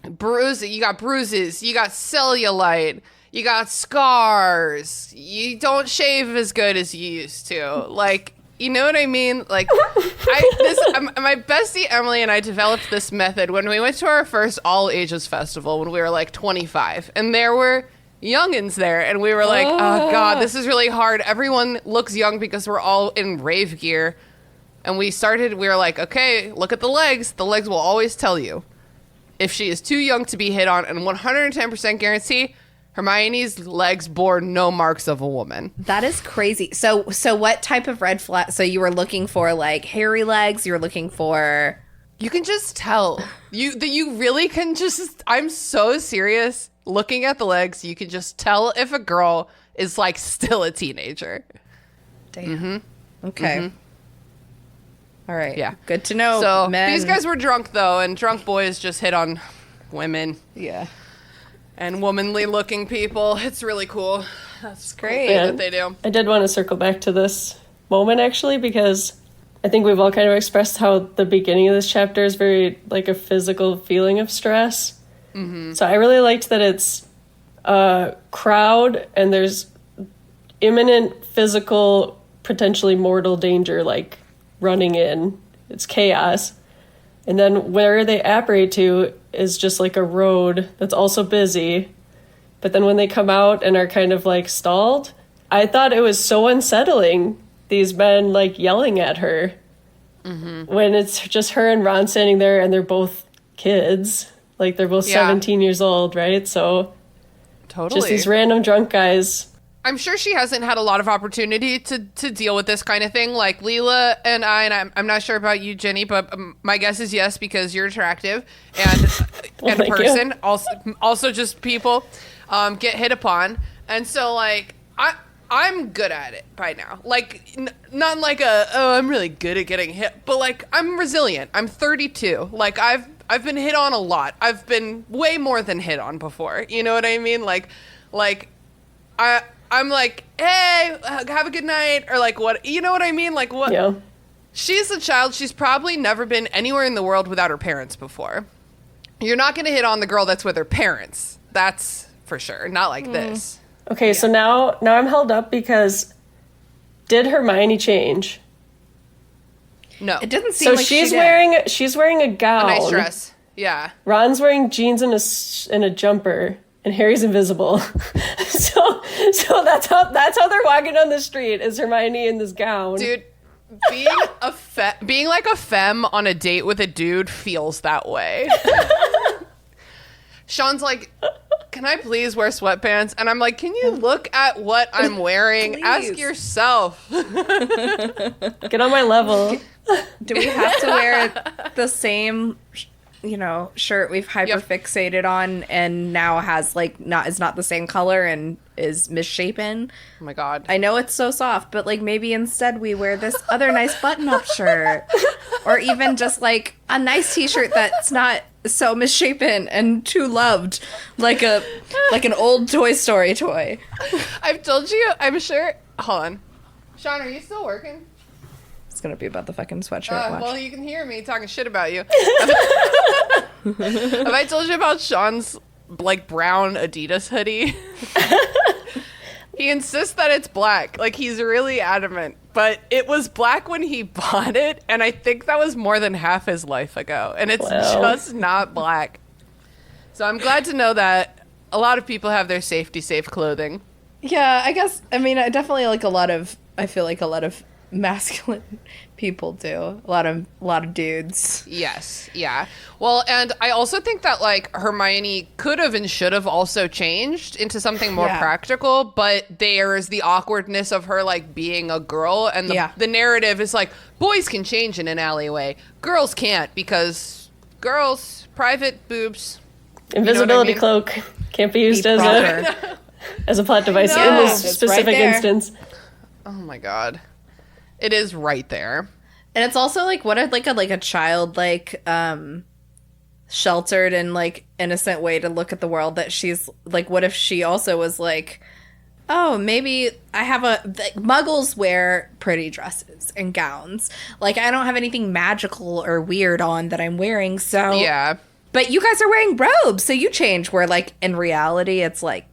You got bruises. You got cellulite. You got scars. You don't shave as good as you used to. Like, you know what I mean? Like, my bestie Emily and I developed this method when we went to our first all ages festival when we were like 25, and there were youngins there, and we were like, oh God, this is really hard. Everyone looks young because we're all in rave gear. And we were like, okay, look at the legs. The legs will always tell you if she is too young to be hit on, and 110% guarantee Hermione's legs bore no marks of a woman. That is crazy. So what type of red flag? So you were looking for like hairy legs? You were looking for... You can just tell. You really can just... I'm so serious. Looking at the legs, you can just tell if a girl is like still a teenager. Damn. Mm-hmm. Okay. Mm-hmm. All right. Yeah. Good to know. So men. these guys were drunk though, and drunk boys just hit on women. Yeah. And womanly looking people. It's really cool. That's great. Cool that they do. I did want to circle back to this moment actually, because I think we've all kind of expressed how the beginning of this chapter is very like a physical feeling of stress. Mm-hmm. So I really liked that it's a crowd and there's imminent physical, potentially mortal danger like running in. It's chaos. And then where they apparate to is just like a road that's also busy. But then when they come out and are kind of like stalled, I thought it was so unsettling, these men like yelling at her. Mm-hmm. When it's just her and Ron standing there and they're both kids. Like they're both 17 years old, right? So totally. Just these random drunk guys. I'm sure she hasn't had a lot of opportunity to deal with this kind of thing. Like Leela and I'm not sure about you, Ginny, but my guess is yes, because you're attractive and Well, and a person. you. Also just people get hit upon, and so like I'm good at it by now. Like not like I'm really good at getting hit, but like I'm resilient. I'm 32. Like I've been hit on a lot. I've been way more than hit on before. You know what I mean? Like I'm like, hey, have a good night, or like what, you know what I mean? Like what? Yeah. She's a child. She's probably never been anywhere in the world without her parents before. You're not going to hit on the girl that's with her parents. That's for sure. Not like this. Okay, so now I'm held up because did Hermione change? No. It doesn't seem So like she's she did. wearing a gown. A nice dress. Yeah. Ron's wearing jeans and a jumper, and Harry's invisible. so that's how they're walking down the street. Is Hermione in this gown? Dude, being like a femme on a date with a dude feels that way. Sean's like, can I please wear sweatpants? And I'm like, can you look at what I'm wearing? Ask yourself. Get on my level. Do we have to wear the same, shirt we've hyperfixated on and now has is not the same color and is misshapen? Oh my God. I know it's so soft, but maybe instead we wear this other nice button-up shirt, or even just a nice t-shirt that's not so misshapen and too loved, like an old Toy Story toy. I've told you, I'm sure. Hold on. Sean, are you still working? It's gonna be about the fucking sweatshirt. Watch. Well, you can hear me talking shit about you. Have I told you about Sean's brown Adidas hoodie? He insists that it's black. He's really adamant. But it was black when he bought it, and I think that was more than half his life ago. And it's just not black. So I'm glad to know that a lot of people have their safety safe clothing. Yeah, I guess. I mean, I definitely I feel like a lot of masculine people do. A lot of dudes. Yes, yeah. Well, and I also think that Hermione could have and should have also changed into something more practical, but there's the awkwardness of her being a girl, and the narrative is boys can change in an alleyway, girls can't, because girls, private boobs. Invisibility cloak can't be used as a plot device in this specific instance. Oh my God. It is right there. And it's also like, what if like a child, like, sheltered and like innocent way to look at the world, that she's like, what if she also was like, oh, maybe I have muggles wear pretty dresses and gowns. Like, I don't have anything magical or weird on that I'm wearing. So, Yeah. but you guys are wearing robes. So you change, where like in reality, it's like,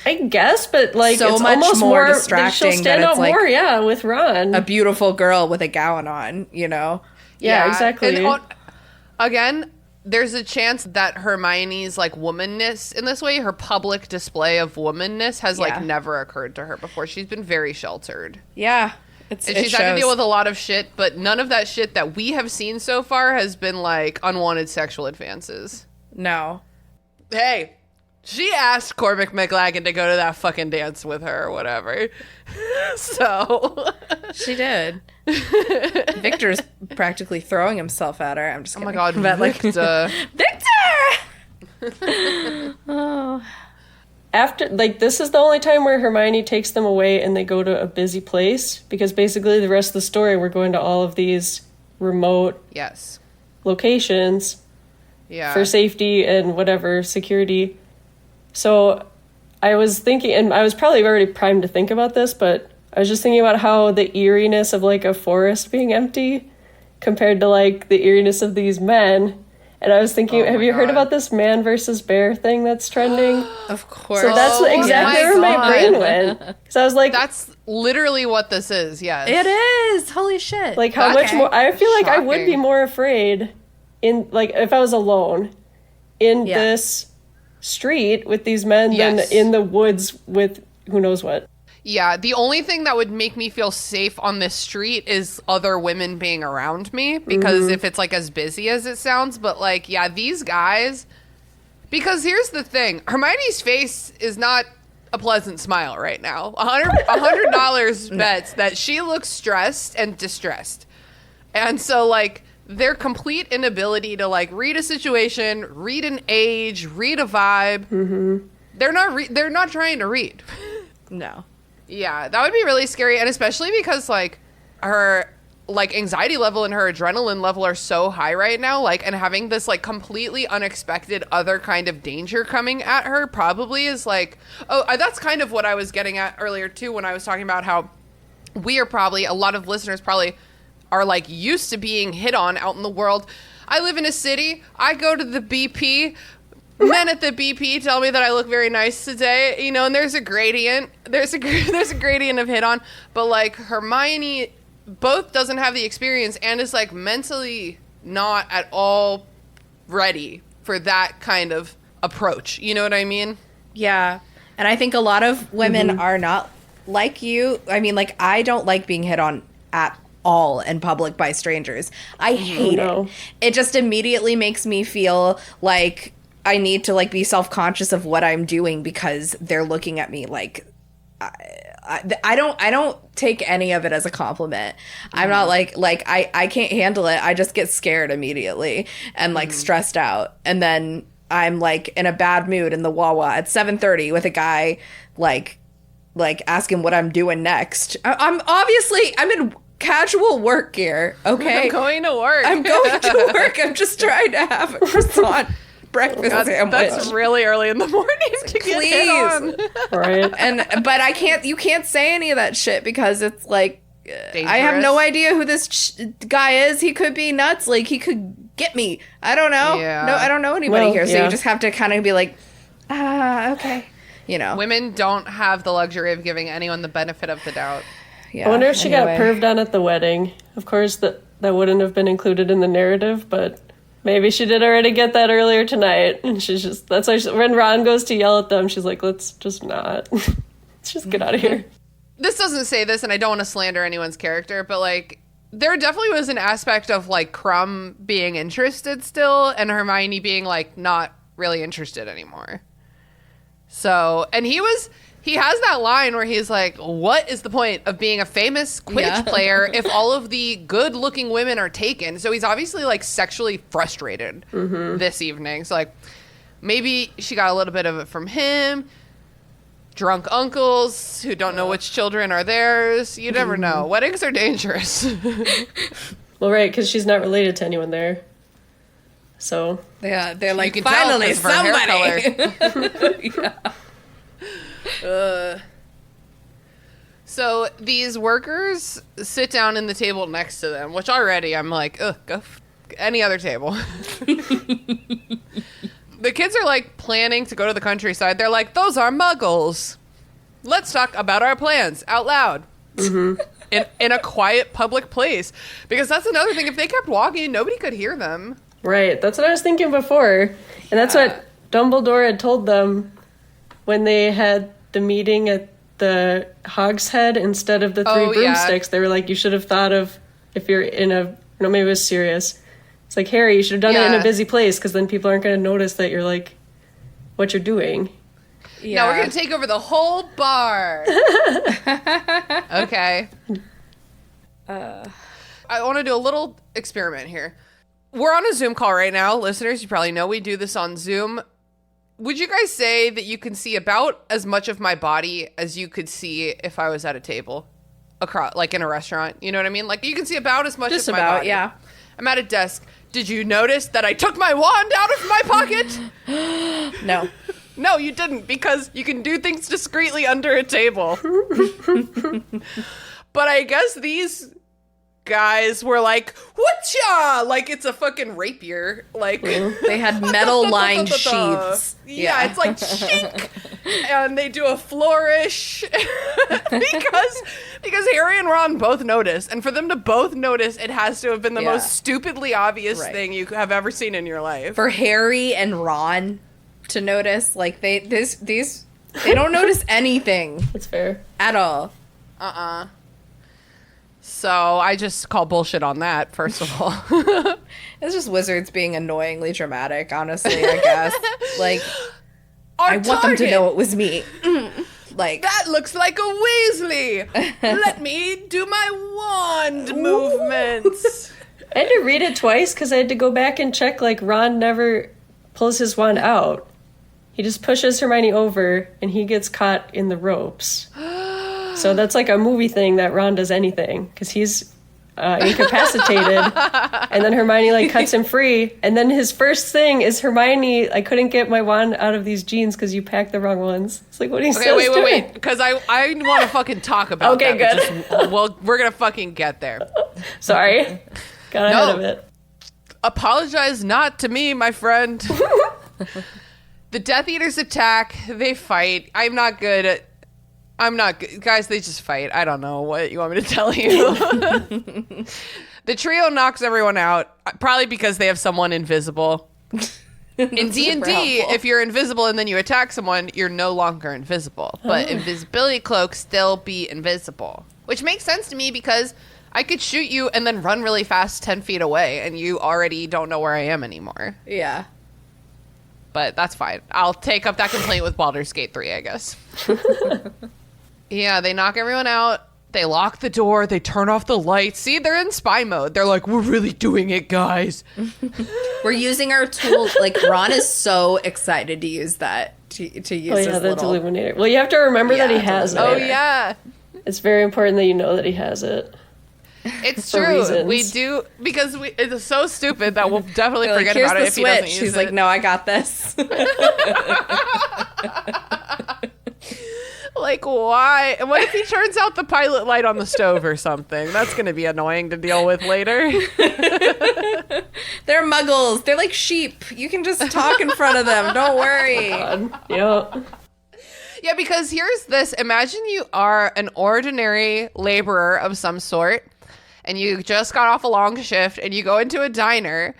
I guess, but like so it's much almost more more distracting She'll stand that out it's like more, yeah, with Ron. a beautiful girl with a gown on, you know? Yeah, exactly. And again, there's a chance that Hermione's like womanness in this way, her public display of womanness, has like Yeah. never occurred to her before. She's been very sheltered. Yeah. And she's had to deal with a lot of shit, but none of that shit that we have seen so far has been like unwanted sexual advances. No. Hey, she asked Cormac McLaggen to go to that fucking dance with her or whatever. So She did. Victor's practically throwing himself at her. I'm just oh kidding. my god, But, like, Victor. Victor! Oh. After, like, this is the only time where Hermione takes them away and they go to a busy place, because basically the rest of the story we're going to all of these remote Yes. locations Yeah. for safety and whatever security. So I was thinking, and I was probably already primed to think about this, but I was just thinking about how the eeriness of like a forest being empty compared to like the eeriness of these men. And I was thinking, Oh have my you heard God. about this man versus bear thing that's trending? Of course. So that's Oh exactly my where my God. brain went. So I was like, That's literally what this is, yes. It is. Holy shit. like how much Okay. more, I feel like I would be Shocking. more afraid in, like, if I was alone in Yeah. this street with these men Yes. than in the woods with who knows what. Yeah, the only thing that would make me feel safe on this street is other women being around me, because if it's like as busy as it sounds, but like, yeah, these guys, because here's the thing, Hermione's face is not a pleasant smile right now. $100 bets that she looks stressed and distressed. And so like their complete inability to like read a situation, read an age, read a vibe, they're not trying to read. no. Yeah, that would be really scary, and especially because like her like anxiety level and her adrenaline level are so high right now, like, and having this like completely unexpected other kind of danger coming at her probably is like, that's kind of what I was getting at earlier too when I was talking about how we are probably, a lot of listeners probably are like used to being hit on out in the world. I live in a city, I go to the BP, men at the BP tell me that I look very nice today, you know, and there's a gradient. There's a gradient of hit on, but like Hermione both doesn't have the experience and is like mentally not at all ready for that kind of approach. You know what I mean? Yeah. And I think a lot of women are not like you. I mean, like, I don't like being hit on at all in public by strangers. I hate it. It just immediately makes me feel like I need to like be self-conscious of what I'm doing because they're looking at me like I don't take any of it as a compliment. I'm not like I can't handle it. I just get scared immediately and like stressed out. And then I'm like in a bad mood in the Wawa at 7:30 with a guy like asking what I'm doing next. I'm in casual work gear, okay? I'm going to work. I'm going to work. I'm just trying to have a croissant breakfast sandwich. That's really early in the morning to get hit on. Right. But you can't say any of that shit because it's like, I have no Dangerous. idea who this guy is. He could be nuts. Like, he could get me. I don't know. Yeah. No, I don't know anybody Well, here. So yeah. you just have to kind of be like, okay. You know. Women don't have the luxury of giving anyone the benefit of the doubt. Yeah, I wonder if she got anyway. perved on at the wedding. Of course, that wouldn't have been included in the narrative, but maybe she did already get that earlier tonight. And she's just, that's why when Ron goes to yell at them, she's like, let's just not. Let's just get out of here. This doesn't say this, and I don't want to slander anyone's character, but like, there definitely was an aspect of like Crumb being interested still, and Hermione being like not really interested anymore. So, and he has that line where he's like, what is the point of being a famous Quidditch player if all of the good-looking women are taken? So he's obviously, like, sexually frustrated this evening. So, like, maybe she got a little bit of it from him. Drunk uncles who don't know which children are theirs. You never know. Weddings are dangerous. Well, right, because she's not related to anyone there. So Yeah, they're like, can tell finally, 'cause of her hair somebody. So these workers sit down in the table next to them, which already I'm like, ugh, go any other table. The kids are like planning to go to the countryside. They're like, those are muggles. Let's talk about our plans out loud. Mm-hmm. In a quiet public place. Because that's another thing. If they kept walking, nobody could hear them. Right, that's what I was thinking before. And that's what Dumbledore had told them when they had the meeting at the Hogshead instead of the three broomsticks. They were like, you should have thought of, if you're in a, no, maybe it was Sirius. It's like, Harry, you should have done it in a busy place because then people aren't going to notice that you're like, what you're doing. Yeah. Now we're going to take over the whole bar. Okay. I want to do a little experiment here. We're on a Zoom call right now. Listeners, you probably know we do this on Zoom. Would you guys say that you can see about as much of my body as you could see if I was at a table? Across, like in a restaurant. You know what I mean? Like you can see about as much Just of my about, body. yeah. I'm at a desk. Did you notice that I took my wand out of my pocket? No. No, you didn't, because you can do things discreetly under a table. But I guess these guys were like, whatcha? Like it's a fucking rapier. Like They had metal-lined sheaths. Yeah, it's like shink. And they do a flourish. because Harry and Ron both notice. And for them to both notice, it has to have been the most stupidly obvious thing you have ever seen in your life. For Harry and Ron to notice, like they don't notice anything That's fair. at all. So I just call bullshit on that, first of all. It's just wizards being annoyingly dramatic, honestly, I guess. Like, I want them to know it was me. Like, that looks like a Weasley. Let me do my wand movements. I had to read it twice because I had to go back and check, like, Ron never pulls his wand out. He just pushes Hermione over, and he gets caught in the ropes. So that's like a movie thing that Ron does anything, because he's incapacitated, and then Hermione, like, cuts him free, and then his first thing is, Hermione, I couldn't get my wand out of these jeans because you packed the wrong ones. It's like, what are you Okay, wait, because I want to fucking talk about Okay, that. good. Well, we're going to fucking get there. Sorry. Got ahead of it. Apologize not to me, my friend. The Death Eaters attack. They fight. I'm not good. Guys, they just fight. I don't know what you want me to tell you. The trio knocks everyone out, probably because they have someone invisible. In D&D, if you're invisible and then you attack someone, you're no longer invisible. But invisibility cloaks still be invisible. Which makes sense to me because I could shoot you and then run really fast 10 feet away and you already don't know where I am anymore. yeah. But that's fine. I'll take up that complaint with Baldur's Gate 3, I guess. Yeah, they knock everyone out. They lock the door. They turn off the lights. See, they're in spy mode. They're like, we're really doing it, guys. We're using our tool. Like, Ron is so excited to use that, to use his that's little... Illuminator. Well, you have to remember that he has it. Oh, yeah. It's very important that you know that he has it. It's For true. reasons. We do, because it's so stupid that we'll definitely Like, forget here's about the it if he doesn't switch. use He's it. like, no, I got this. Like, why? And what if he turns out the pilot light on the stove or something? That's going to be annoying to deal with later. They're muggles. They're like sheep. You can just talk in front of them. Don't worry. Yep. Yeah, because here's this. Imagine you are an ordinary laborer of some sort, and you just got off a long shift, and you go into a diner,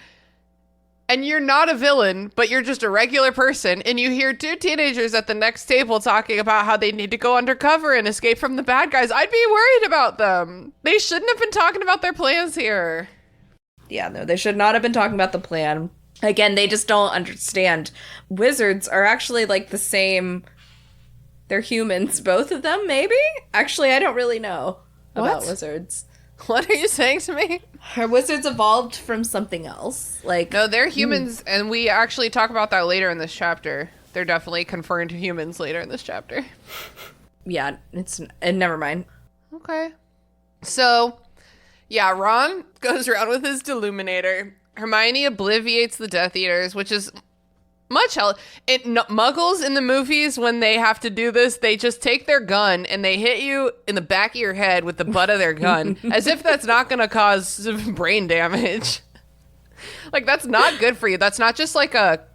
and you're not a villain, but you're just a regular person, and you hear two teenagers at the next table talking about how they need to go undercover and escape from the bad guys. I'd be worried about them. They shouldn't have been talking about their plans here. Yeah, no, they should not have been talking about the plan. Again, they just don't understand. Wizards are actually like the same... They're humans, both of them, maybe? Actually, I don't really know about wizards. What are you saying to me? Are wizards evolved from something else? Like, No, they're humans, and we actually talk about that later in this chapter. They're definitely confirmed humans later in this chapter. yeah, never mind. Okay. So, Yeah, Ron goes around with his Deluminator. Hermione obliviates the Death Eaters, which is much hell. Muggles in the movies, when they have to do this, they just take their gun and they hit you in the back of your head with the butt of their gun, as if that's not going to cause brain damage. Like, that's not good for you. That's not just like a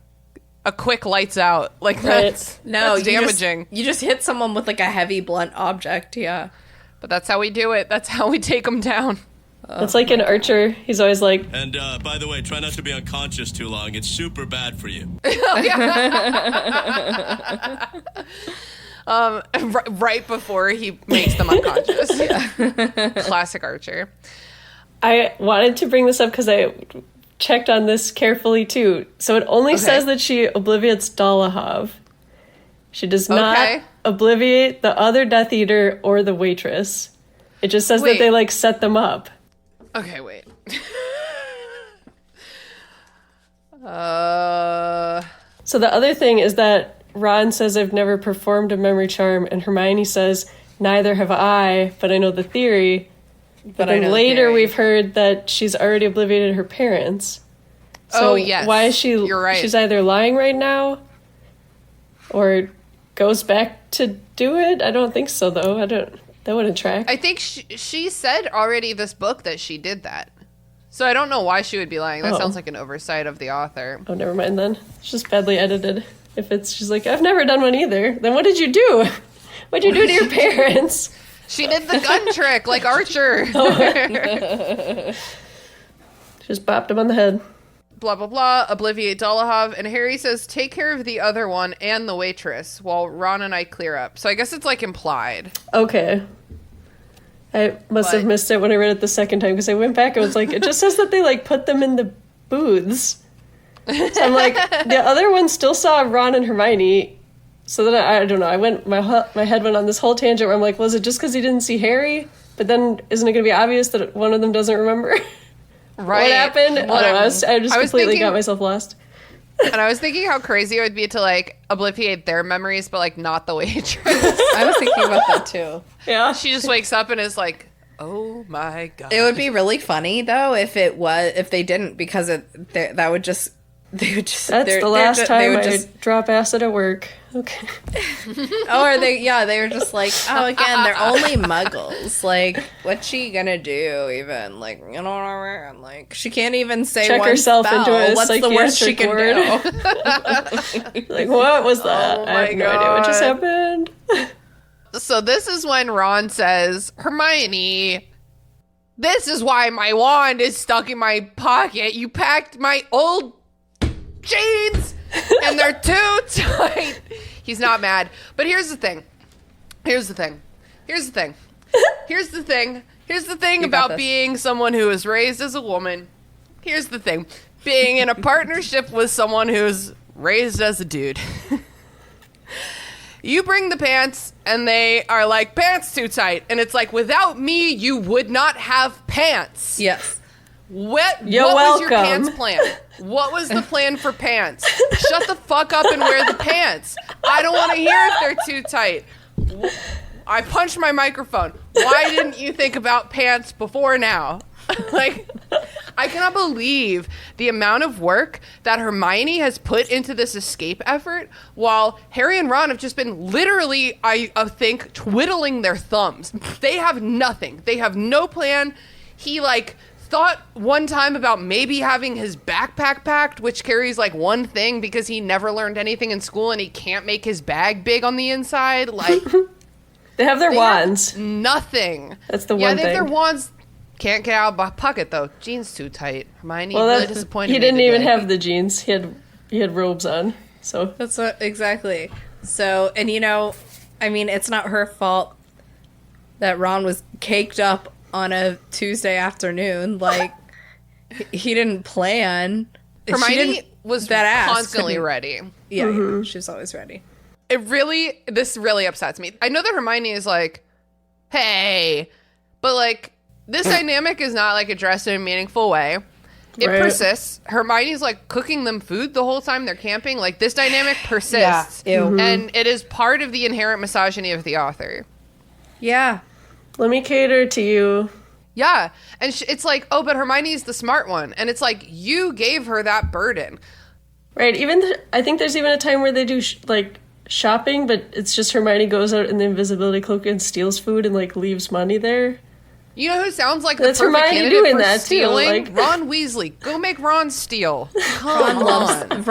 quick lights out. Like, that's damaging. You just hit someone with like a heavy blunt object, yeah. But that's how we do it. That's how we take them down. It's like an Archer. He's always like... And by the way, try not to be unconscious too long. It's super bad for you. Right before he makes them unconscious. Yeah. Classic Archer. I wanted to bring this up because I checked on this carefully too. So it only says that she obliviates Dolohov. She does not obliviate the other Death Eater or the waitress. It just says that they like set them up. Okay, wait. So the other thing is that Ron says, I've never performed a memory charm, and Hermione says, neither have I, but I know the theory. But then later we've heard that she's already obliviated her parents. So yes. Why is she... You're right. She's either lying right now or goes back to do it? I don't think so, though. That wouldn't track. I think she said already this book that she did that. So I don't know why she would be lying. That sounds like an oversight of the author. Oh, never mind then. It's just badly edited. If she's like, I've never done one either, then what did you do? What'd you do to your parents? She did the gun trick like Archer. Just bopped him on the head. Blah, blah, blah. Obliviate Dolohov. And Harry says, take care of the other one and the waitress while Ron and I clear up. So I guess it's like implied. Okay. I must have missed it when I read it the second time because I went back and was like, it just says that they like put them in the booths. So I'm like, the other one still saw Ron and Hermione. So then I don't know. My head went on this whole tangent where I'm like, was it just because he didn't see Harry? But then isn't it going to be obvious that one of them doesn't remember? Right. What happened? I don't know. I just completely got myself lost. And I was thinking how crazy it would be to like obliviate their memories, but like not the waitress. I was thinking about that too. Yeah. She just wakes up and is like, oh my God. It would be really funny though if they didn't, because that would just... That's the last time I drop acid at work. Okay. Or they were just like, oh, again, they're only muggles. Like, what's she gonna do even? Like, you know what I mean? Like, she can't even say check one herself spell. into a what's the worst she can word? do? Like, what was that? I have no idea what just happened. So this is when Ron says, Hermione, this is why my wand is stuck in my pocket. You packed my old jeans and they're too tight. He's not mad. But here's the thing about being someone who is raised as a woman. Here's the thing. Being in a partnership with someone who's raised as a dude. You bring the pants and they are like, pants too tight. And it's like, without me, you would not have pants. Yes. What was your pants plan? What was the plan for pants? Shut the fuck up and wear the pants. I don't want to hear if they're too tight. I punched my microphone. Why didn't you think about pants before now? Like, I cannot believe the amount of work that Hermione has put into this escape effort while Harry and Ron have just been literally, I think, twiddling their thumbs. They have nothing. They have no plan. He, like, thought one time about maybe having his backpack packed, which carries like one thing because he never learned anything in school and he can't make his bag big on the inside. Like, they have their wands. Nothing. That's the one thing. Yeah, they have their wands. Can't get out of my pocket though. Jeans too tight. Hermione really disappointed. He didn't even have the jeans. He had robes on. So that's what, exactly. So, and you know, I mean, it's not her fault that Ron was caked up on a Tuesday afternoon. Like, he didn't plan. Hermione was constantly ready. Yeah, she was always ready. This really upsets me. I know that Hermione is like, hey, but like, this dynamic is not like addressed in a meaningful way. It persists. Hermione's like cooking them food the whole time they're camping. Like, this dynamic persists. Yeah. And it is part of the inherent misogyny of the author. Yeah. Let me cater to you. Yeah. And it's like, oh, but Hermione's the smart one. And it's like, you gave her that burden. Right. I think there's even a time where they do shopping, but it's just Hermione goes out in the invisibility cloak and steals food and like leaves money there. You know who sounds like That's the perfect Hermione candidate doing for that, too, stealing? like- Ron Weasley. Go make Ron steal. Ron loves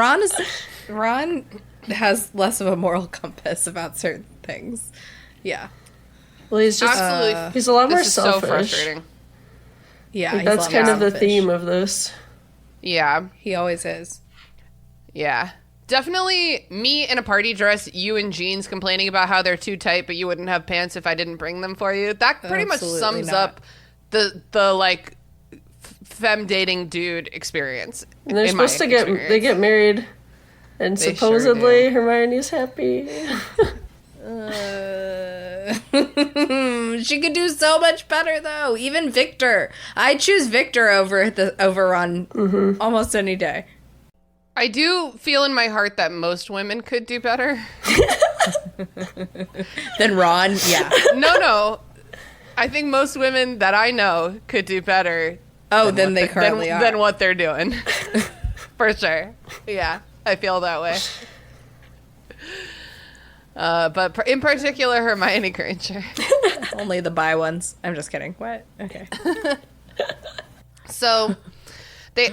Ron has less of a moral compass about certain things. Yeah. Well, he's just Absolutely. he's a lot more This is so selfish. frustrating. Yeah, Like, he's a that's lot kind more of the selfish. theme of this. Yeah. He always is. Yeah. Definitely me in a party dress, you in jeans complaining about how they're too tight, but you wouldn't have pants if I didn't bring them for you. That pretty much Absolutely sums not. up the like femme dating dude experience. And they're in my supposed to get experience. they get married, and They supposedly sure do. Hermione's happy. She could do so much better though. Even Victor. I'd choose Victor over on almost any day. I do feel in my heart that most women could do better. Then Ron, yeah. No. I think most women that I know could do better Oh, than they currently are. than what they're doing. For sure. Yeah, I feel that way. But in particular, Hermione Granger. Only the bi ones. I'm just kidding. What? Okay. So they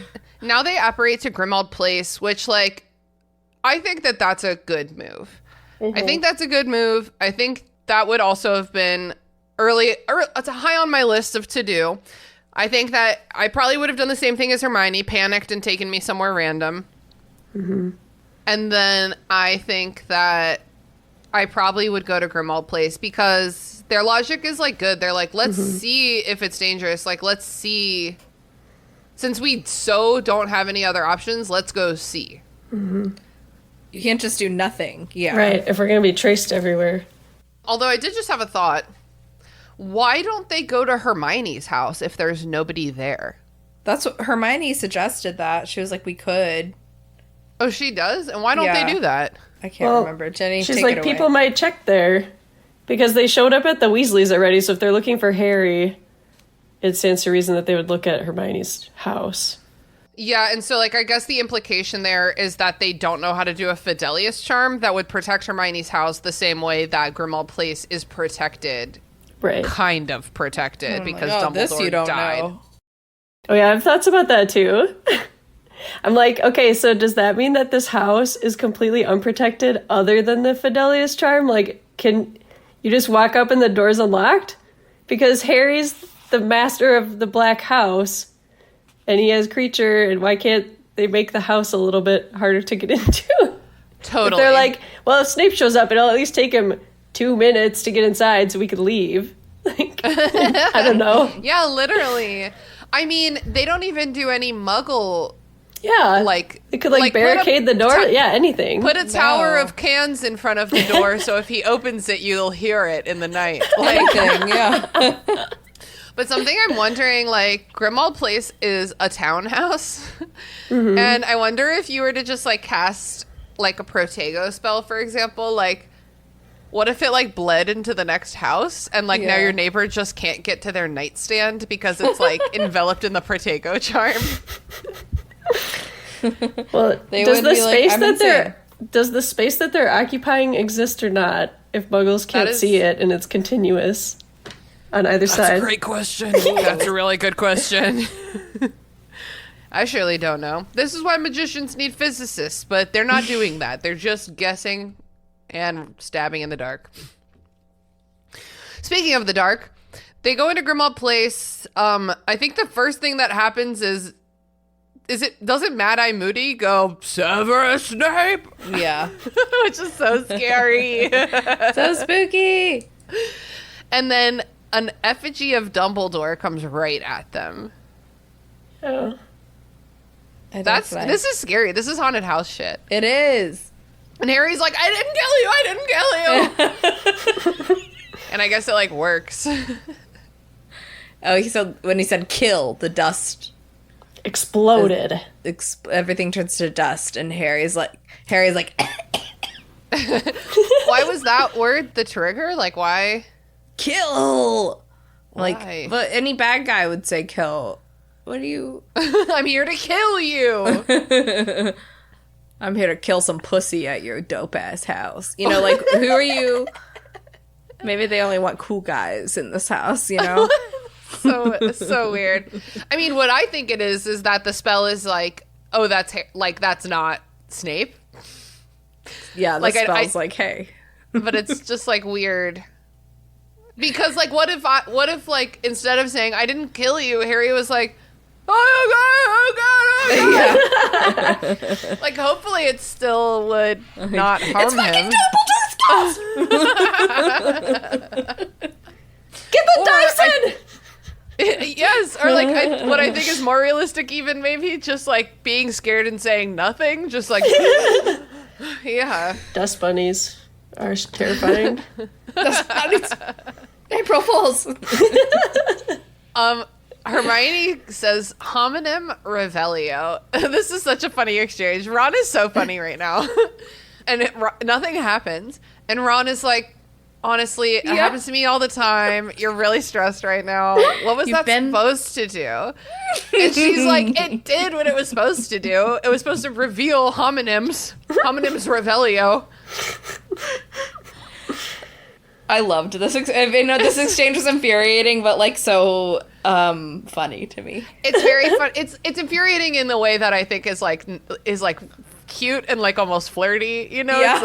apparate to Grimmauld Place, which, like, I think that's a good move. I think that's a good move. I think that would also have been it's high on my list of to do. I think that I probably would have done the same thing as Hermione, panicked and taken me somewhere random. Mm-hmm. And then I think that I probably would go to Grimmauld Place because their logic is, like, good. They're like, let's see if it's dangerous. Like, let's see. Since we don't have any other options, let's go see. You can't just do nothing. Yeah. Right, if we're going to be traced everywhere. Although I did just have a thought. Why don't they go to Hermione's house if there's nobody there? That's what Hermione suggested that. She was like, we could. Oh, she does? And why don't Yeah. they do that? I can't remember. Jenny, She's take like, it away. people might check there because they showed up at the Weasleys already, so if they're looking for Harry, it stands to reason that they would look at Hermione's house. Yeah, and so, like, I guess the implication there is that they don't know how to do a Fidelius charm that would protect Hermione's house the same way that Grimmauld Place is protected. Right. Kind of protected because oh, Dumbledore this you don't died. know. Oh yeah, I've thoughts about that too. I'm like, okay, so does that mean that this house is completely unprotected other than the Fidelius charm? Like, can you just walk up and the door's unlocked? Because Harry's the master of the Black House, and he has Creature, and why can't they make the house a little bit harder to get into? Totally. They're like, well, if Snape shows up, it'll at least take him 2 minutes to get inside so we could leave. Like, I don't know. Yeah, literally. I mean, they don't even do any muggle, Yeah. like... They could, like barricade the door. Yeah, anything. Put a tower No. of cans in front of the door so if he opens it, you'll hear it in the night. Like, Anything, yeah. but something I'm wondering, like, Grimmauld Place is a townhouse. And I wonder if you were to just, like, cast, like, a Protego spell, for example, like, what if it, like, bled into the next house and, like, now Yeah. your neighbor just can't get to their nightstand because it's, like, enveloped in the Protego charm? Well, They does would the be like, space "I'm that insane." they're occupying exist or not? If Muggles can't is- see it and it's continuous on either side. Question. That's a really good question. I surely don't know. This is why magicians need physicists, but they're not doing that. They're just guessing and stabbing in the dark. Speaking of the dark, they go into Grimmauld Place. I think the first thing that happens is doesn't Mad Eye Moody go, Severus Snape? Yeah. Which is so scary. So spooky. And then an effigy of Dumbledore comes right at them. Oh. This is scary. This is haunted house shit. It is. And Harry's like, I didn't kill you. And I guess it, like, works. Oh, when he said kill, the dust, Exploded. everything turns to dust, and Harry's like, Why was that word the trigger? Like, why? kill. Like, Why? but any bad guy would say kill. What do you? I'm here to kill you. I'm here to kill some pussy at your dope ass house. You know, like, who are you? Maybe they only want cool guys in this house, you know? So weird. I mean, what I think it is that the spell is like, oh, that's not Snape. Yeah, the Like, spell's like, hey. But it's just like weird. Because like, what if like, instead of saying, I didn't kill you, Harry was like, oh god. Like, hopefully it still would not harm him. Get the Dyson! Yes, or like what I think is more realistic, even maybe just like being scared and saying nothing, just like yeah. Dust bunnies are terrifying. April Fools. Hermione says homonym revelio. This is such a funny exchange. Ron is so funny right now. And nothing happens. And Ron is like, honestly, it happens to me all the time. You're really stressed right now. What was that supposed to do? And she's like, it did what it was supposed to do. It was supposed to reveal homonyms. Homonyms revelio. I loved this. I know this exchange was infuriating, but like so funny to me. It's very fun. It's infuriating in the way that I think is like cute and like almost flirty. You know, Yeah.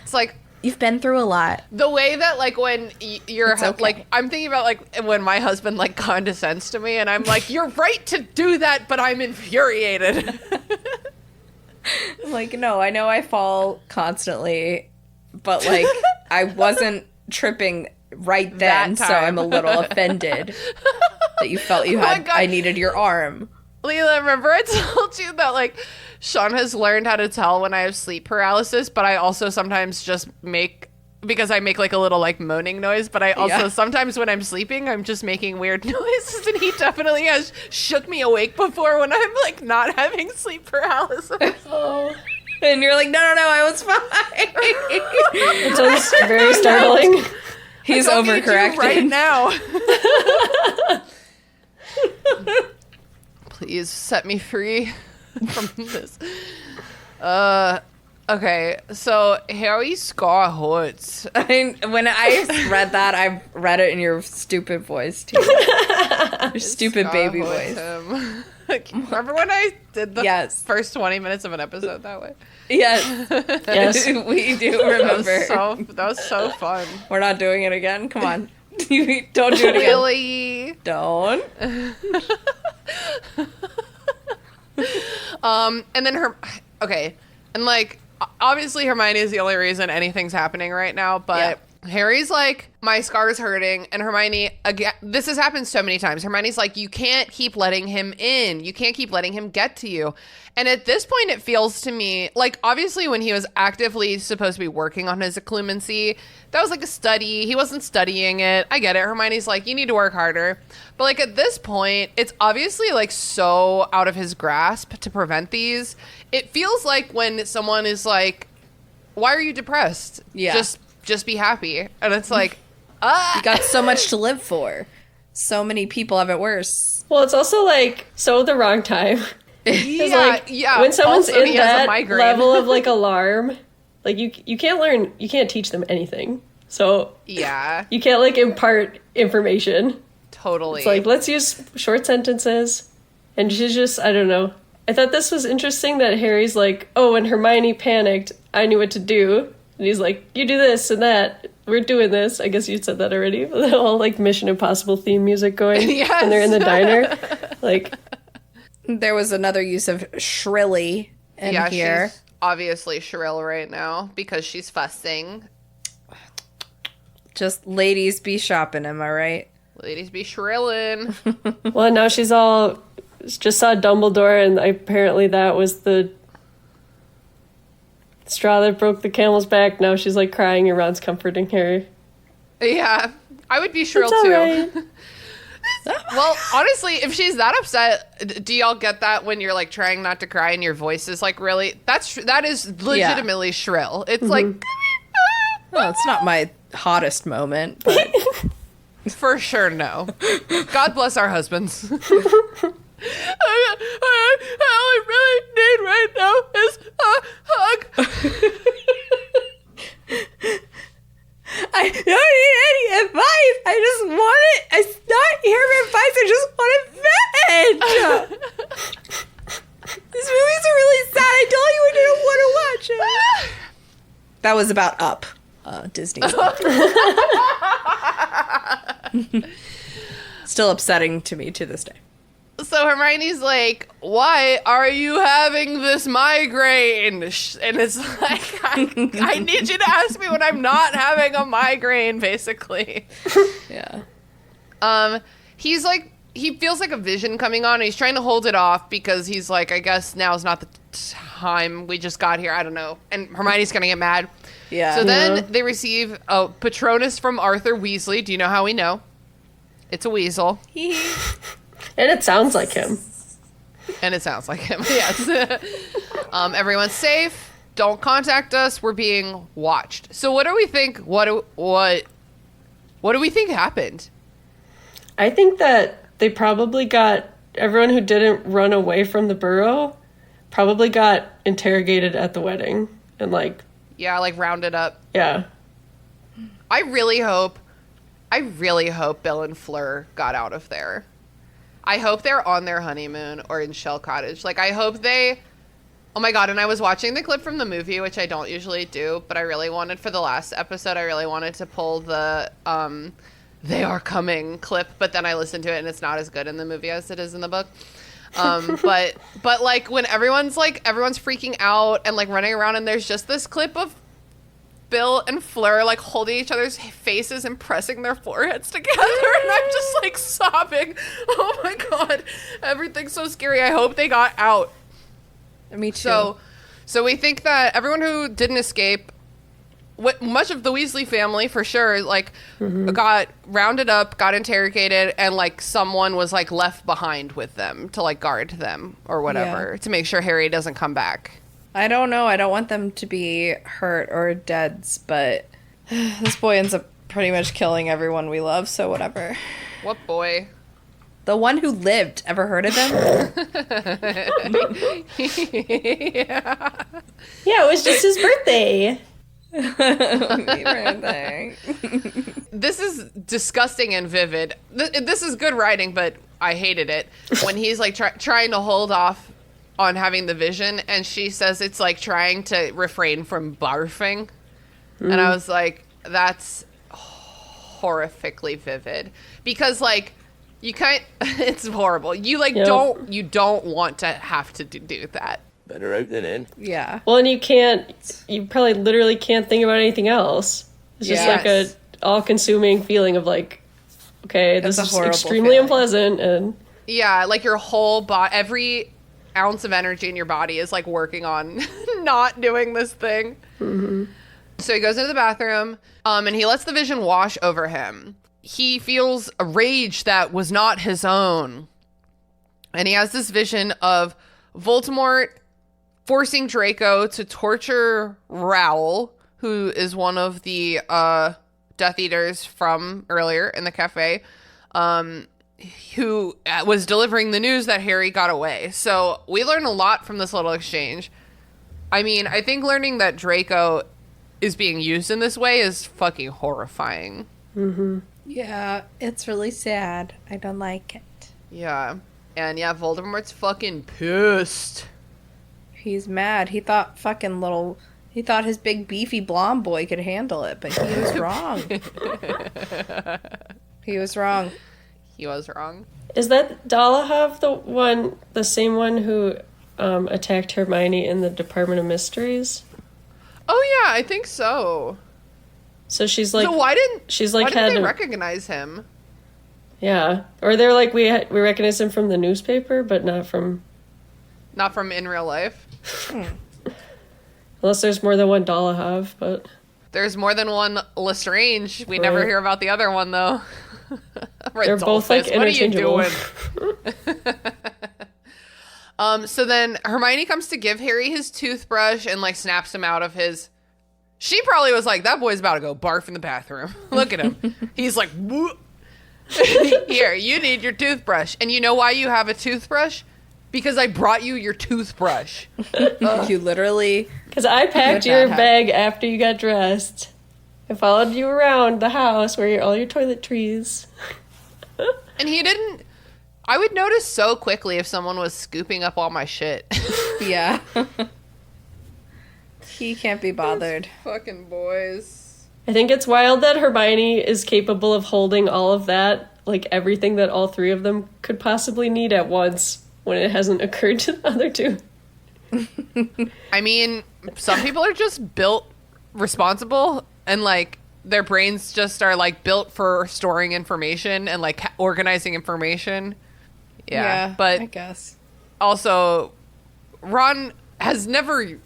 it's like You've been through a lot. the way that like when you're okay. like, I'm thinking about like when my husband like condescends to me and I'm like, you're right to do that, but I'm infuriated. Like, no, I know I fall constantly, but like I wasn't tripping right then, That so time. I'm a little offended that you felt you Oh my had God. I needed your arm. Leela, remember I told you that like Sean has learned how to tell when I have sleep paralysis, but I also sometimes just because I make like a little like moaning noise, but I also sometimes when I'm sleeping, I'm just making weird noises, and he definitely has shook me awake before when I'm like not having sleep paralysis. And you're like, no, I was fine. It sounds very startling. He's I don't need you overcorrected. right now. Please set me free from this. Okay, so Harry Scar hurts. When I read that, I read it in your stupid voice too. Your stupid baby voice. Remember when I did the Yes. first 20 minutes of an episode that way? Yes, Yes. we do remember. That was so fun. We're not doing it again. Come on, don't do it again. Really? Don't. And then okay, and like obviously Hermione is the only reason anything's happening right now, but Harry's like, my scar's hurting, and Hermione, again, this has happened so many times. Hermione's like, you can't keep letting him in. You can't keep letting him get to you. And at this point, it feels to me like, obviously, when he was actively supposed to be working on his occlumency, that was like a study. He wasn't studying it. I get it. Hermione's like, you need to work harder. But like at this point, it's obviously like so out of his grasp to prevent these. It feels like when someone is like, why are you depressed? Yeah. Just be happy. And it's like, You got so much to live for. So many people have it worse. Well, it's also like so the wrong time. yeah. When someone's Also, in he has a that migraine. level of like alarm, like you can't teach them anything. So Yeah, you can't like impart information. totally. It's like, let's use short sentences. And she's just, I don't know. I thought this was interesting that Harry's like, oh, when Hermione panicked, I knew what to do. And he's like, you do this and that. We're doing this. I guess you said that already. The whole like Mission Impossible theme music going. Yes. And they're in the diner. Like, There was another use of shrilly in here. She's obviously shrill right now because she's fussing. Just ladies be shopping, am I right? Ladies be shrilling. well, now she's all just saw Dumbledore, and apparently that was the straw that broke the camel's back. Now she's like crying, and Ron's comforting her. Yeah, I would be shrill It's too. all right. Well, honestly, if she's that upset, do y'all get that when you're like trying not to cry and your voice is like really? That is legitimately shrill. It's like, Well, it's not my hottest moment, but For sure, no. God bless our husbands. All I really need right now is a hug. I don't need any advice. I just want it. It's not hearing advice. I just want it fed. These movies are really sad. I told you I didn't want to watch it. That was about Up. Disney's Up. Still upsetting to me to this day. So Hermione's like, why are you having this migraine? And it's like, I need you to ask me when I'm not having a migraine, basically. Yeah. He's like, he feels like a vision coming on, and he's trying to hold it off because he's like, I guess now's not the time. We just got here. I don't know. And Hermione's going to get mad. Yeah. So then they receive a Patronus from Arthur Weasley. Do you know how we know? It's a weasel. And it sounds like him. And it sounds like him, yes. Everyone's safe. Don't contact us. We're being watched. So what do we think? What do we think happened? I think that they probably got everyone who didn't run away from the burrow probably got interrogated at the wedding and like Rounded up. Yeah. I really hope Bill and Fleur got out of there. I hope they're on their honeymoon or in Shell Cottage. Like, I hope they... Oh my god, and I was watching the clip from the movie, which I don't usually do, but I really wanted, for the last episode, I really wanted to pull the, they are coming clip, but then I listened to it, and it's not as good in the movie as it is in the book. But like, when everyone's freaking out and, like, running around, and there's just this clip of Bill and Fleur, like, holding each other's faces and pressing their foreheads together, and I'm just, like, sobbing. Oh my god, everything's so scary. I hope they got out. Me too. So we think that everyone who didn't escape, much of the Weasley family, for sure, like, got rounded up, got interrogated, and, like, someone was, like, left behind with them to, like, guard them or whatever, to make sure Harry doesn't come back. I don't know. I don't want them to be hurt or deads, but this boy ends up pretty much killing everyone we love, so whatever. What boy? The one who lived. Ever heard of him? Yeah, it was just his birthday. Happy birthday. This is disgusting and vivid. This is good writing, but I hated it. When he's, like, trying to hold off on having the vision, and she says it's like trying to refrain from barfing. And I was like, that's horrifically vivid. Because, like, you can't, it's horrible. You, like, don't want to have to do that. Better out than in. Yeah. Well, and you probably literally can't think about anything else. It's just like a all-consuming feeling of, like, okay, this is extremely unpleasant, and... Yeah, like, your whole body, every ounce of energy in your body is, like, working on not doing this thing. So he goes into the bathroom, and he lets the vision wash over him. He feels a rage that was not his own. And he has this vision of Voldemort forcing Draco to torture Raoul, who is one of the Death Eaters from earlier in the cafe, who was delivering the news that Harry got away. So we learn a lot from this little exchange. I mean, I think learning that Draco is being used in this way is fucking horrifying. Yeah, it's really sad. I don't like it. Yeah. And yeah, Voldemort's fucking pissed. He's mad. He thought his big beefy blonde boy could handle it, but he was wrong. He was wrong. He was wrong. Is that Dolohov the same one who attacked Hermione in the Department of Mysteries? Oh yeah, I think so. So she's like, so why didn't they a, recognize him? Yeah, or they're like, we recognize him from the newspaper, but not from in real life. Unless there's more than one Dolohov, but there's more than one Lestrange. We never hear about the other one though. They're both like interchangeable. What are you doing? So then Hermione comes to give Harry his toothbrush and, like, snaps him out of his. She probably was like, that boy's about to go barf in the bathroom. Look at him. He's like, whoop. Here, you need your toothbrush. And you know why you have a toothbrush? Because I brought you your toothbrush. You literally... Because I packed your bag after you got dressed. I followed you around the house where all your toiletries. And he didn't... I would notice so quickly if someone was scooping up all my shit. Yeah. He can't be bothered. Fucking boys. I think it's wild that Hermione is capable of holding all of that, like everything that all three of them could possibly need at once when it hasn't occurred to the other two. I mean, some people are just built responsible and like their brains just are like built for storing information and like organizing information. Yeah, but I guess. Also, Ron has never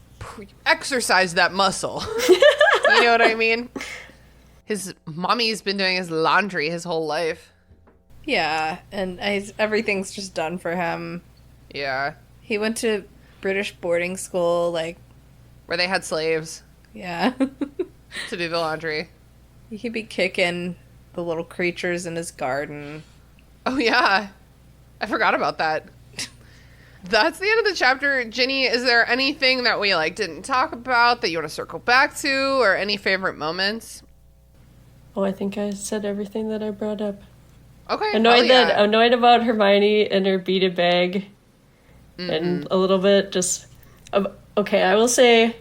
exercised that muscle. You know what I mean? His mommy's been doing his laundry his whole life. Yeah, and everything's just done for him. Yeah. He went to British boarding school, like... Where they had slaves. Yeah. To do the laundry. He could be kicking the little creatures in his garden. Oh, yeah. I forgot about that. That's the end of the chapter. Ginny, is there anything that we like didn't talk about that you want to circle back to, or any favorite moments? Oh, I think I said everything that I brought up. Okay. Annoyed about Hermione and her beaded bag, and a little bit just. Okay, I will say,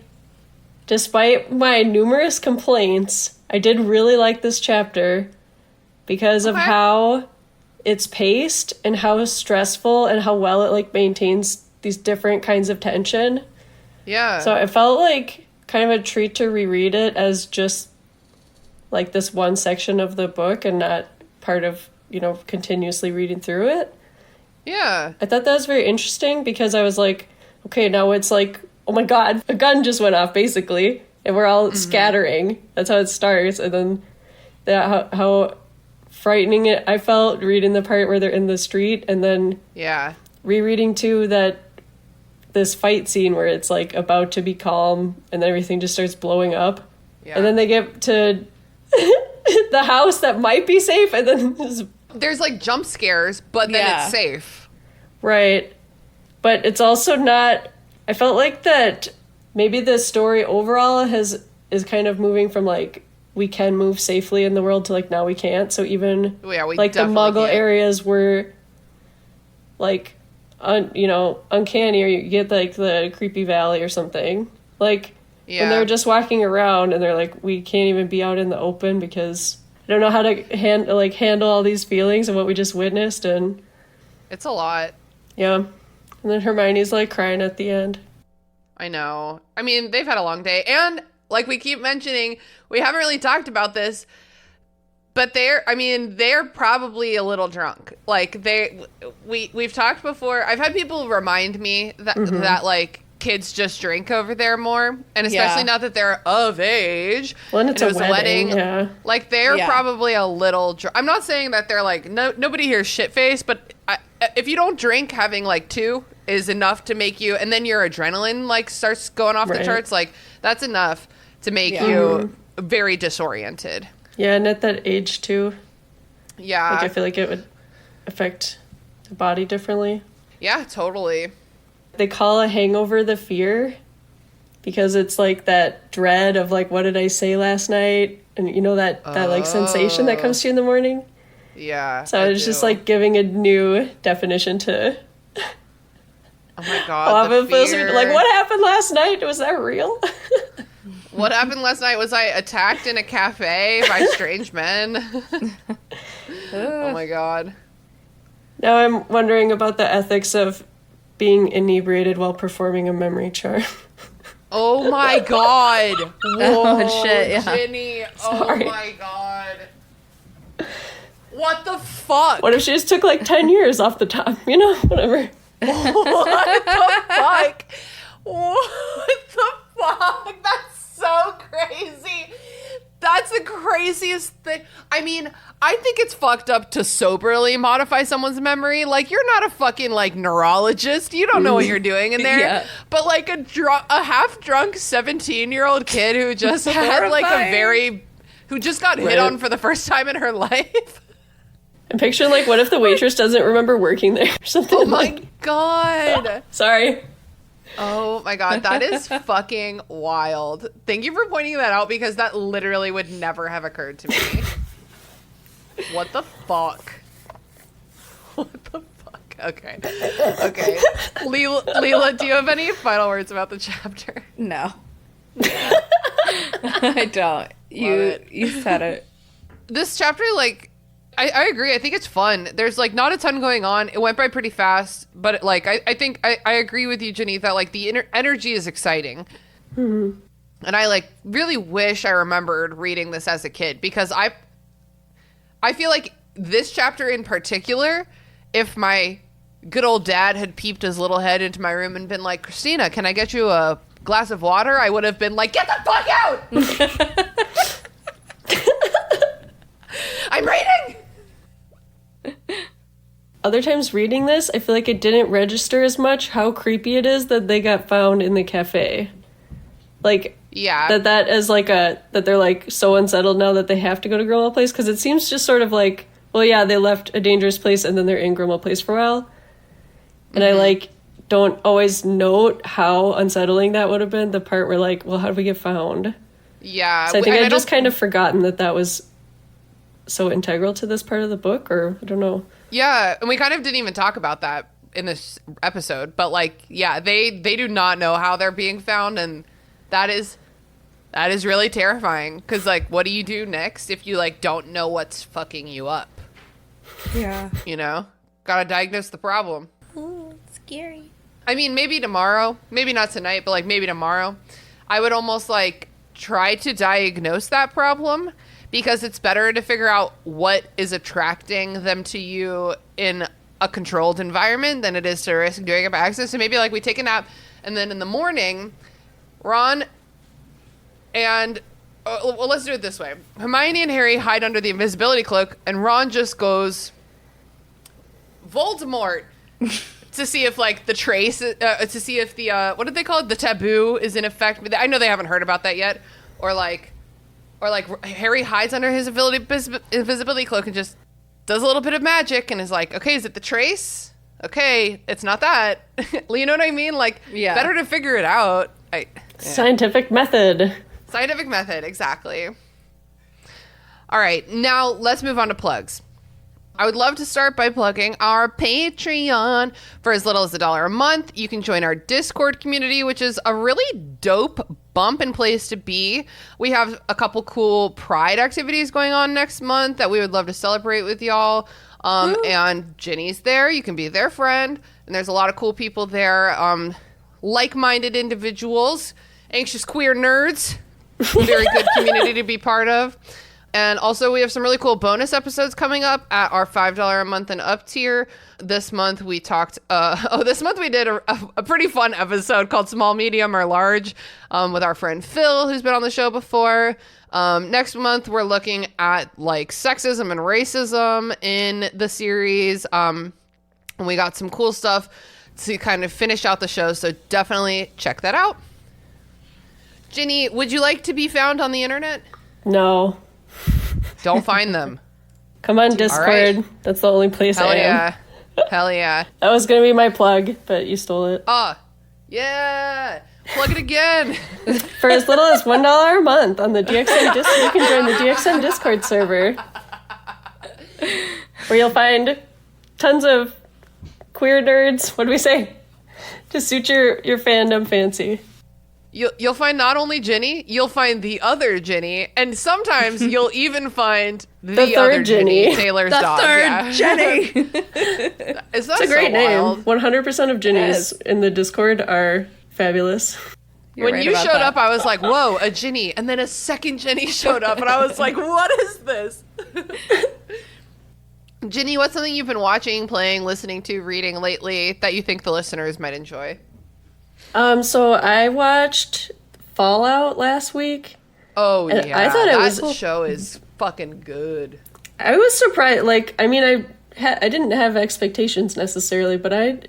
despite my numerous complaints, I did really like this chapter because of how it's paced and how stressful and how well it like maintains these different kinds of tension. Yeah. So it felt like kind of a treat to reread it as just like this one section of the book and not part of, continuously reading through it. Yeah. I thought that was very interesting because I was like, okay, now it's like, oh my god, a gun just went off basically and we're all scattering. That's how it starts. And then how frightening it I felt reading the part where they're in the street, and then rereading too this fight scene where it's like about to be calm and then everything just starts blowing up, and then they get to the house that might be safe, and then there's like jump scares, but then it's safe, right? But it's also not. I felt like that maybe the story overall is kind of moving from like we can move safely in the world to like now we can't. So even like the Muggle areas were like uncanny, or you get like the creepy valley or something. Like when they're just walking around and they're like, we can't even be out in the open because I don't know how to handle all these feelings of what we just witnessed, and it's a lot. Yeah. And then Hermione's like crying at the end. I know. I mean, they've had a long day, and like we keep mentioning, we haven't really talked about this, but they're probably a little drunk. Like we've talked before. I've had people remind me that like kids just drink over there more, and especially now that they're of age. Well, and it's a wedding. Yeah. Like they're probably a little drunk. I'm not saying that they're like nobody here's shit faced, but if you don't drink, having like two is enough to make you, and then your adrenaline like starts going off the charts. Like that's enough to make you very disoriented. Yeah, and at that age too. Yeah. Like I feel like it would affect the body differently. Yeah, totally. They call a hangover the fear because it's like that dread of like, what did I say last night? And that like sensation that comes to you in the morning. Yeah. So it's just like giving a new definition to. Oh my god. The fear. Like, what happened last night? Was that real? What happened last night? Was I attacked in a cafe by strange men? Oh my god. Now I'm wondering about the ethics of being inebriated while performing a memory charm. Oh my god. Whoa, oh shit, yeah. Ginny. Sorry. Oh my god. What the fuck? What if she just took like 10 years off the top? Whatever. What the fuck? What the fuck? That's so crazy. That's the craziest thing. I mean, I think it's fucked up to soberly modify someone's memory. Like, you're not a fucking, like, neurologist. You don't know what you're doing in there. Yeah. But, like, a half-drunk 17-year-old kid who just had, like, who just got hit on for the first time in her life. I'm picturing, like, what if the waitress doesn't remember working there or something? Oh my god. Sorry. Oh my god, that is fucking wild. Thank you for pointing that out because that literally would never have occurred to me. What the fuck? What the fuck? Okay. Okay. Leela, do you have any final words about the chapter? No. I don't. You said it. This chapter, like, I agree. I think it's fun. There's, like, not a ton going on. It went by pretty fast, but, like, I think I agree with you, Ginny, that, like, the energy is exciting. Mm-hmm. And I, like, really wish I remembered reading this as a kid because I feel like this chapter in particular, if my good old dad had peeped his little head into my room and been like, Christina, can I get you a glass of water? I would have been like, get the fuck out! I'm reading! Other times reading this, I feel like it didn't register as much how creepy it is that they got found in the cafe. Like, yeah, that is like that they're like so unsettled now that they have to go to Grandma Place, because it seems just sort of like, well, yeah, they left a dangerous place and then they're in Grandma Place for a while. And I like don't always note how unsettling that would have been, the part where like, well, how did we get found? Yeah. So I think I've just kind of forgotten that was so integral to this part of the book, or I don't know. Yeah, and we kind of didn't even talk about that in this episode, but like, yeah, they do not know how they're being found, and that is really terrifying, because like, what do you do next if you like don't know what's fucking you up? Yeah. You know? Gotta diagnose the problem. Ooh, scary. I mean, maybe tomorrow, maybe not tonight, but like maybe tomorrow, I would almost like try to diagnose that problem, because it's better to figure out what is attracting them to you in a controlled environment than it is to risk doing it by accident. So maybe like we take a nap, and then in the morning, Ron and well, let's do it this way. Hermione and Harry hide under the invisibility cloak, and Ron just goes Voldemort to see if like the trace, to see if the what did they call it? The taboo is in effect. I know they haven't heard about that yet, or like Harry hides under his invisibility cloak and just does a little bit of magic and is like, okay, is it the trace? Okay, it's not that. You know what I mean? Like, yeah. Better to figure it out. Yeah. Scientific method. Scientific method, exactly. All right, now let's move on to plugs. I would love to start by plugging our Patreon. For as little as $1 a month, you can join our Discord community, which is a really dope bump and place to be. We have a couple cool Pride activities going on next month that we would love to celebrate with y'all. And Ginny's there. You can be their friend. And there's a lot of cool people there. Like-minded individuals. Anxious queer nerds. Very good community to be part of. And also, we have some really cool bonus episodes coming up at our $5 a month and up tier. This month, we talked... this month we did a pretty fun episode called Small, Medium, or Large with our friend Phil, who's been on the show before. Next month, we're looking at, like, sexism and racism in the series. And we got some cool stuff to kind of finish out the show, so definitely check that out. Ginny, would you like to be found on the internet? No. Don't find them. Come on, Discord. Right. That's the only place I am. Yeah. Hell yeah. That was going to be my plug, but you stole it. Oh, yeah. Plug it again. For as little as $1 a month on the DXN Discord, you can join the DXN Discord server, where you'll find tons of queer nerds. What do we say? To suit your fandom fancy. You'll find not only Ginny, you'll find the other Ginny, and sometimes you'll even find the other third Ginny. Taylor's dog. The third yeah. Ginny. It's a great name. 100% of Ginnies in the Discord are fabulous. When you showed up, I was like, whoa, a Ginny. And then a second Ginny showed up, and I was like, what is this? Ginny, what's something you've been watching, playing, listening to, reading lately that you think the listeners might enjoy? So I watched Fallout last week. Oh, yeah. I thought that show is fucking good. I was surprised. Like, I mean, I didn't have expectations necessarily, but I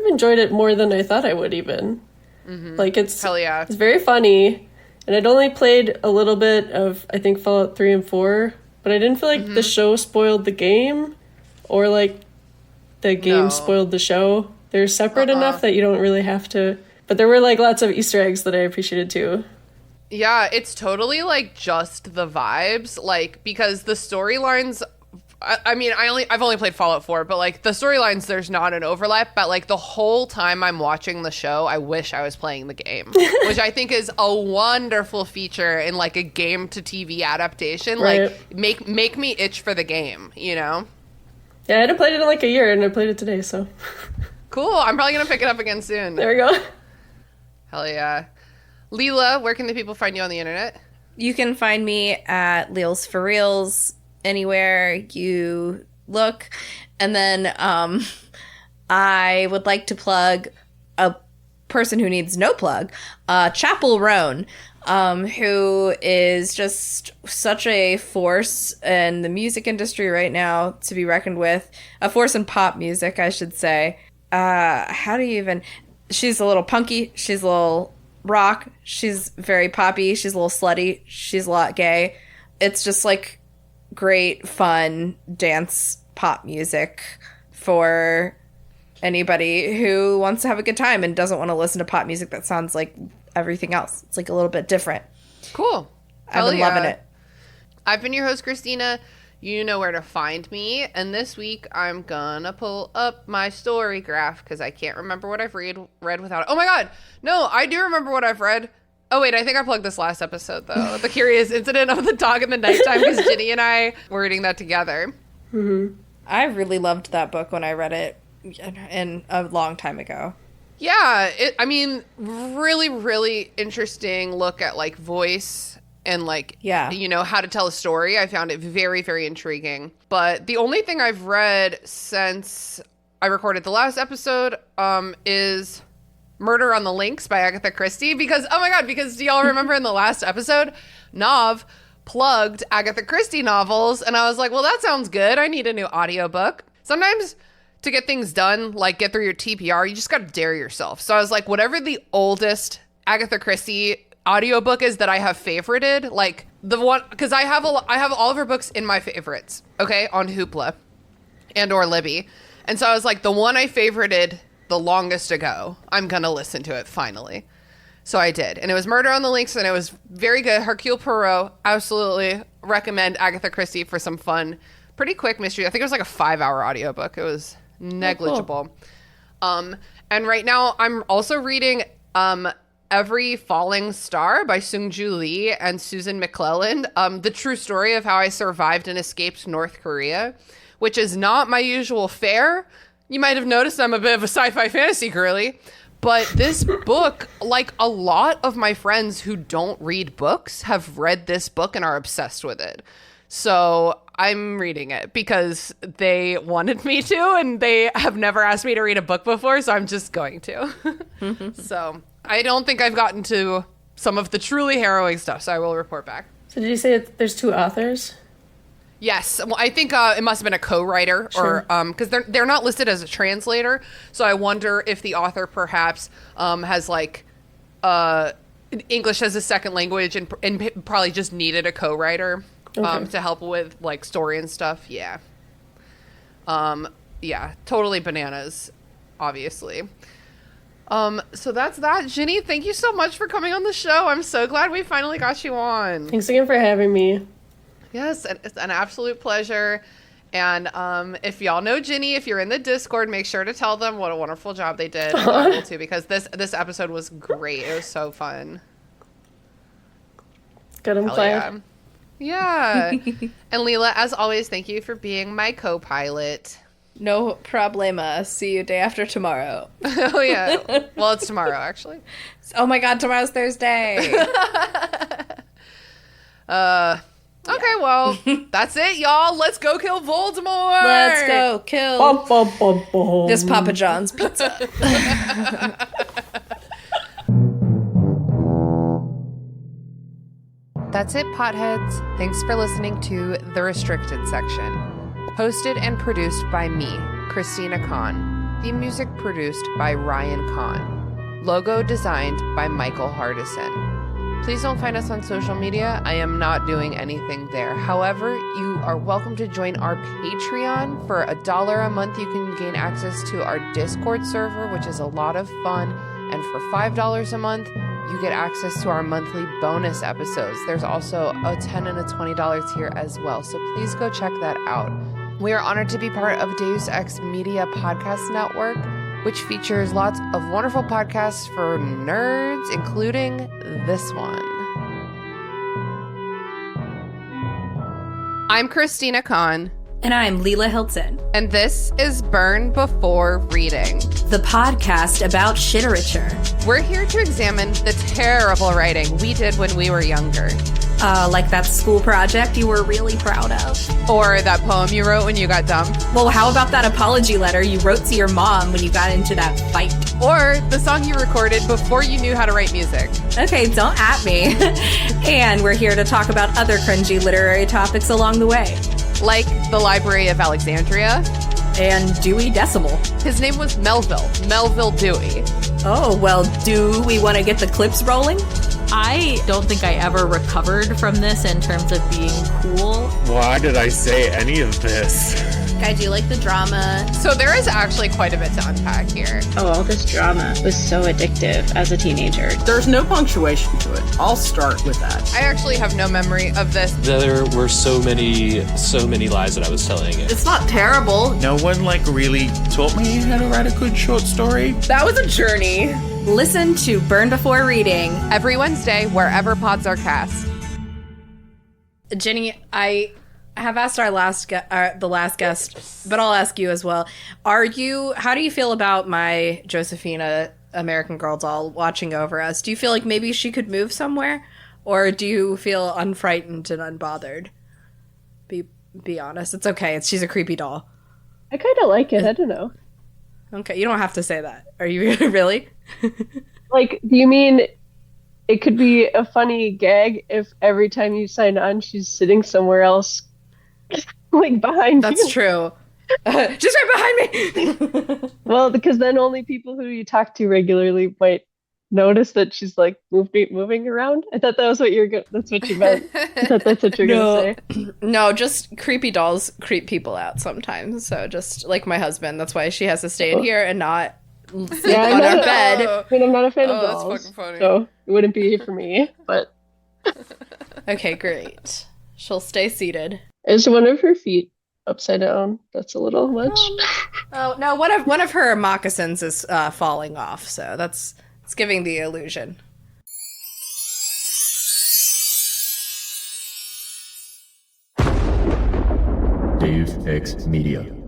enjoyed it more than I thought I would even. Mm-hmm. Like, Hell yeah. It's very funny. And I'd only played a little bit of, I think, Fallout 3 and 4, but I didn't feel like the show spoiled the game. or like the game No. spoiled the show. They're separate enough that you don't really have to. But there were like lots of Easter eggs that I appreciated too. Yeah, it's totally like just the vibes, like because the storylines. I mean, I've only played Fallout 4, but like the storylines, there's not an overlap. But like the whole time I'm watching the show, I wish I was playing the game, which I think is a wonderful feature in like a game to TV adaptation. Right. Like make me itch for the game, you know? Yeah, I hadn't played it in like a year, and I played it today, so. Cool. I'm probably gonna pick it up again soon. There we go. Hell yeah. Leela, where can the people find you on the internet? You can find me at Leels for Reels anywhere you look. And then I would like to plug a person who needs no plug, Chapel Roan, who is just such a force in the music industry right now to be reckoned with. A force in pop music, I should say. How do you even... She's a little punky. She's a little rock. She's very poppy. She's a little slutty. She's a lot gay. It's just like great, fun dance pop music for anybody who wants to have a good time and doesn't want to listen to pop music that sounds like everything else. It's like a little bit different. Cool. I've been loving it. I've been your host, Christina. You know where to find me. And this week, I'm gonna pull up my story graph because I can't remember what I've read without it. Oh my god! No, I do remember what I've read. Oh wait, I think I plugged this last episode though. The Curious Incident of the Dog in the Nighttime, because Ginny and I were reading that together. Mm-hmm. I really loved that book when I read it in a long time ago. Yeah, I mean, really, really interesting look at like voice and like, you know, how to tell a story. I found it very, very intriguing. But the only thing I've read since I recorded the last episode is Murder on the Links by Agatha Christie. Because, oh my God, because do y'all remember in the last episode, Nav plugged Agatha Christie novels. And I was like, well, that sounds good. I need a new audiobook. Sometimes to get things done, like get through your TPR, you just got to dare yourself. So I was like, whatever the oldest Agatha Christie audiobook is that I have favorited, like the one, because I have all of her books in my favorites, okay, on Hoopla and or Libby. And so I was like, the one I favorited the longest ago, I'm going to listen to it finally. So I did. And it was Murder on the Links, and it was very good. Hercule Poirot, absolutely recommend Agatha Christie for some fun, pretty quick mystery. I think it was like a 5-hour audiobook. It was negligible. Oh, cool. And right now I'm also reading Every Falling Star by Seung-Ju Lee and Susan McClelland. The true story of how I survived and escaped North Korea, which is not my usual fare. You might have noticed I'm a bit of a sci-fi fantasy girly, but this book, like a lot of my friends who don't read books have read this book and are obsessed with it. So I'm reading it because they wanted me to, and they have never asked me to read a book before, so I'm just going to. So I don't think I've gotten to some of the truly harrowing stuff, so I will report back. So did you say there's 2 authors? Yes. Well, I think it must have been a co-writer, sure. Or because they're not listed as a translator. So I wonder if the author perhaps has like English as a second language and probably just needed a co-writer to help with like story and stuff. Yeah. Yeah. Totally bananas, obviously. So that's that. Ginny, thank you so much for coming on the show. I'm so glad we finally got you on. Thanks again for having me. Yes, it's an absolute pleasure. And if y'all know Ginny, if you're in the Discord, make sure to tell them what a wonderful job they did. And I will too, because this episode was great. It was so fun. Good, I'm glad. Yeah. And Leela, as always, thank you for being my co-pilot. No problema. See you day after tomorrow. Oh, yeah. Well, it's tomorrow, actually. Oh my God, tomorrow's Thursday. Okay, well, that's it, y'all. Let's go kill Voldemort. Let's go kill this Papa John's pizza. That's it, potheads. Thanks for listening to The Restricted Section. Hosted and produced by me, Christina Kahn. Theme music produced by Ryan Kahn. Logo designed by Michael Hardison. Please don't find us on social media. I am not doing anything there. However, you are welcome to join our Patreon. For $1 a month, you can gain access to our Discord server, which is a lot of fun. And for $5 a month, you get access to our monthly bonus episodes. There's also a $10 and a $20 tier as well. So please go check that out. We are honored to be part of Deus Ex Media Podcast Network, which features lots of wonderful podcasts for nerds, including this one. I'm Christina Kahn. And I'm Lelia Hilton. And this is Burn Before Reading, the podcast about shiterature. We're here to examine the terrible writing we did when we were younger. Like that school project you were really proud of. Or that poem you wrote when you got dumb. Well, how about that apology letter you wrote to your mom when you got into that fight? Or the song you recorded before you knew how to write music. Okay, don't at me. And we're here to talk about other cringy literary topics along the way. Like the Library of Alexandria. And Dewey Decimal. His name was Melville Dewey. Oh, well, do we want to get the clips rolling? I don't think I ever recovered from this in terms of being cool. Why did I say any of this? I do like the drama. So there is actually quite a bit to unpack here. Oh, all this drama was so addictive as a teenager. There's no punctuation to it. I'll start with that. I actually have no memory of this. There were so many lies that I was telling it. It's not terrible. No one really taught me how to write a good short story. That was a journey. Listen to Burn Before Reading every Wednesday, wherever pods are cast. Ginny, I have asked the last guest, but I'll ask you as well. How do you feel about my Josephina American Girl doll watching over us? Do you feel like maybe she could move somewhere? Or do you feel unfrightened and unbothered? Be honest. It's okay. She's a creepy doll. I kind of like it. I don't know. Okay, you don't have to say that. Are you really? Like, do you mean it could be a funny gag if every time you sign on, she's sitting somewhere else, like behind That's you? true. Just right behind me! Well, because then only people who you talk to regularly might notice that she's like moving around. I thought that was what that's what you meant. I thought that's what you're gonna say. No, just creepy dolls creep people out sometimes. So just like my husband, that's why she has to stay in here and not sleep on our bed. I mean, I'm not a fan of That's dolls, fucking funny. so it wouldn't be for me. But Okay, great. She'll stay seated. is one of her feet upside down? That's a little much. Oh no, one of her moccasins is falling off, so it's giving the illusion. Deus Ex Media.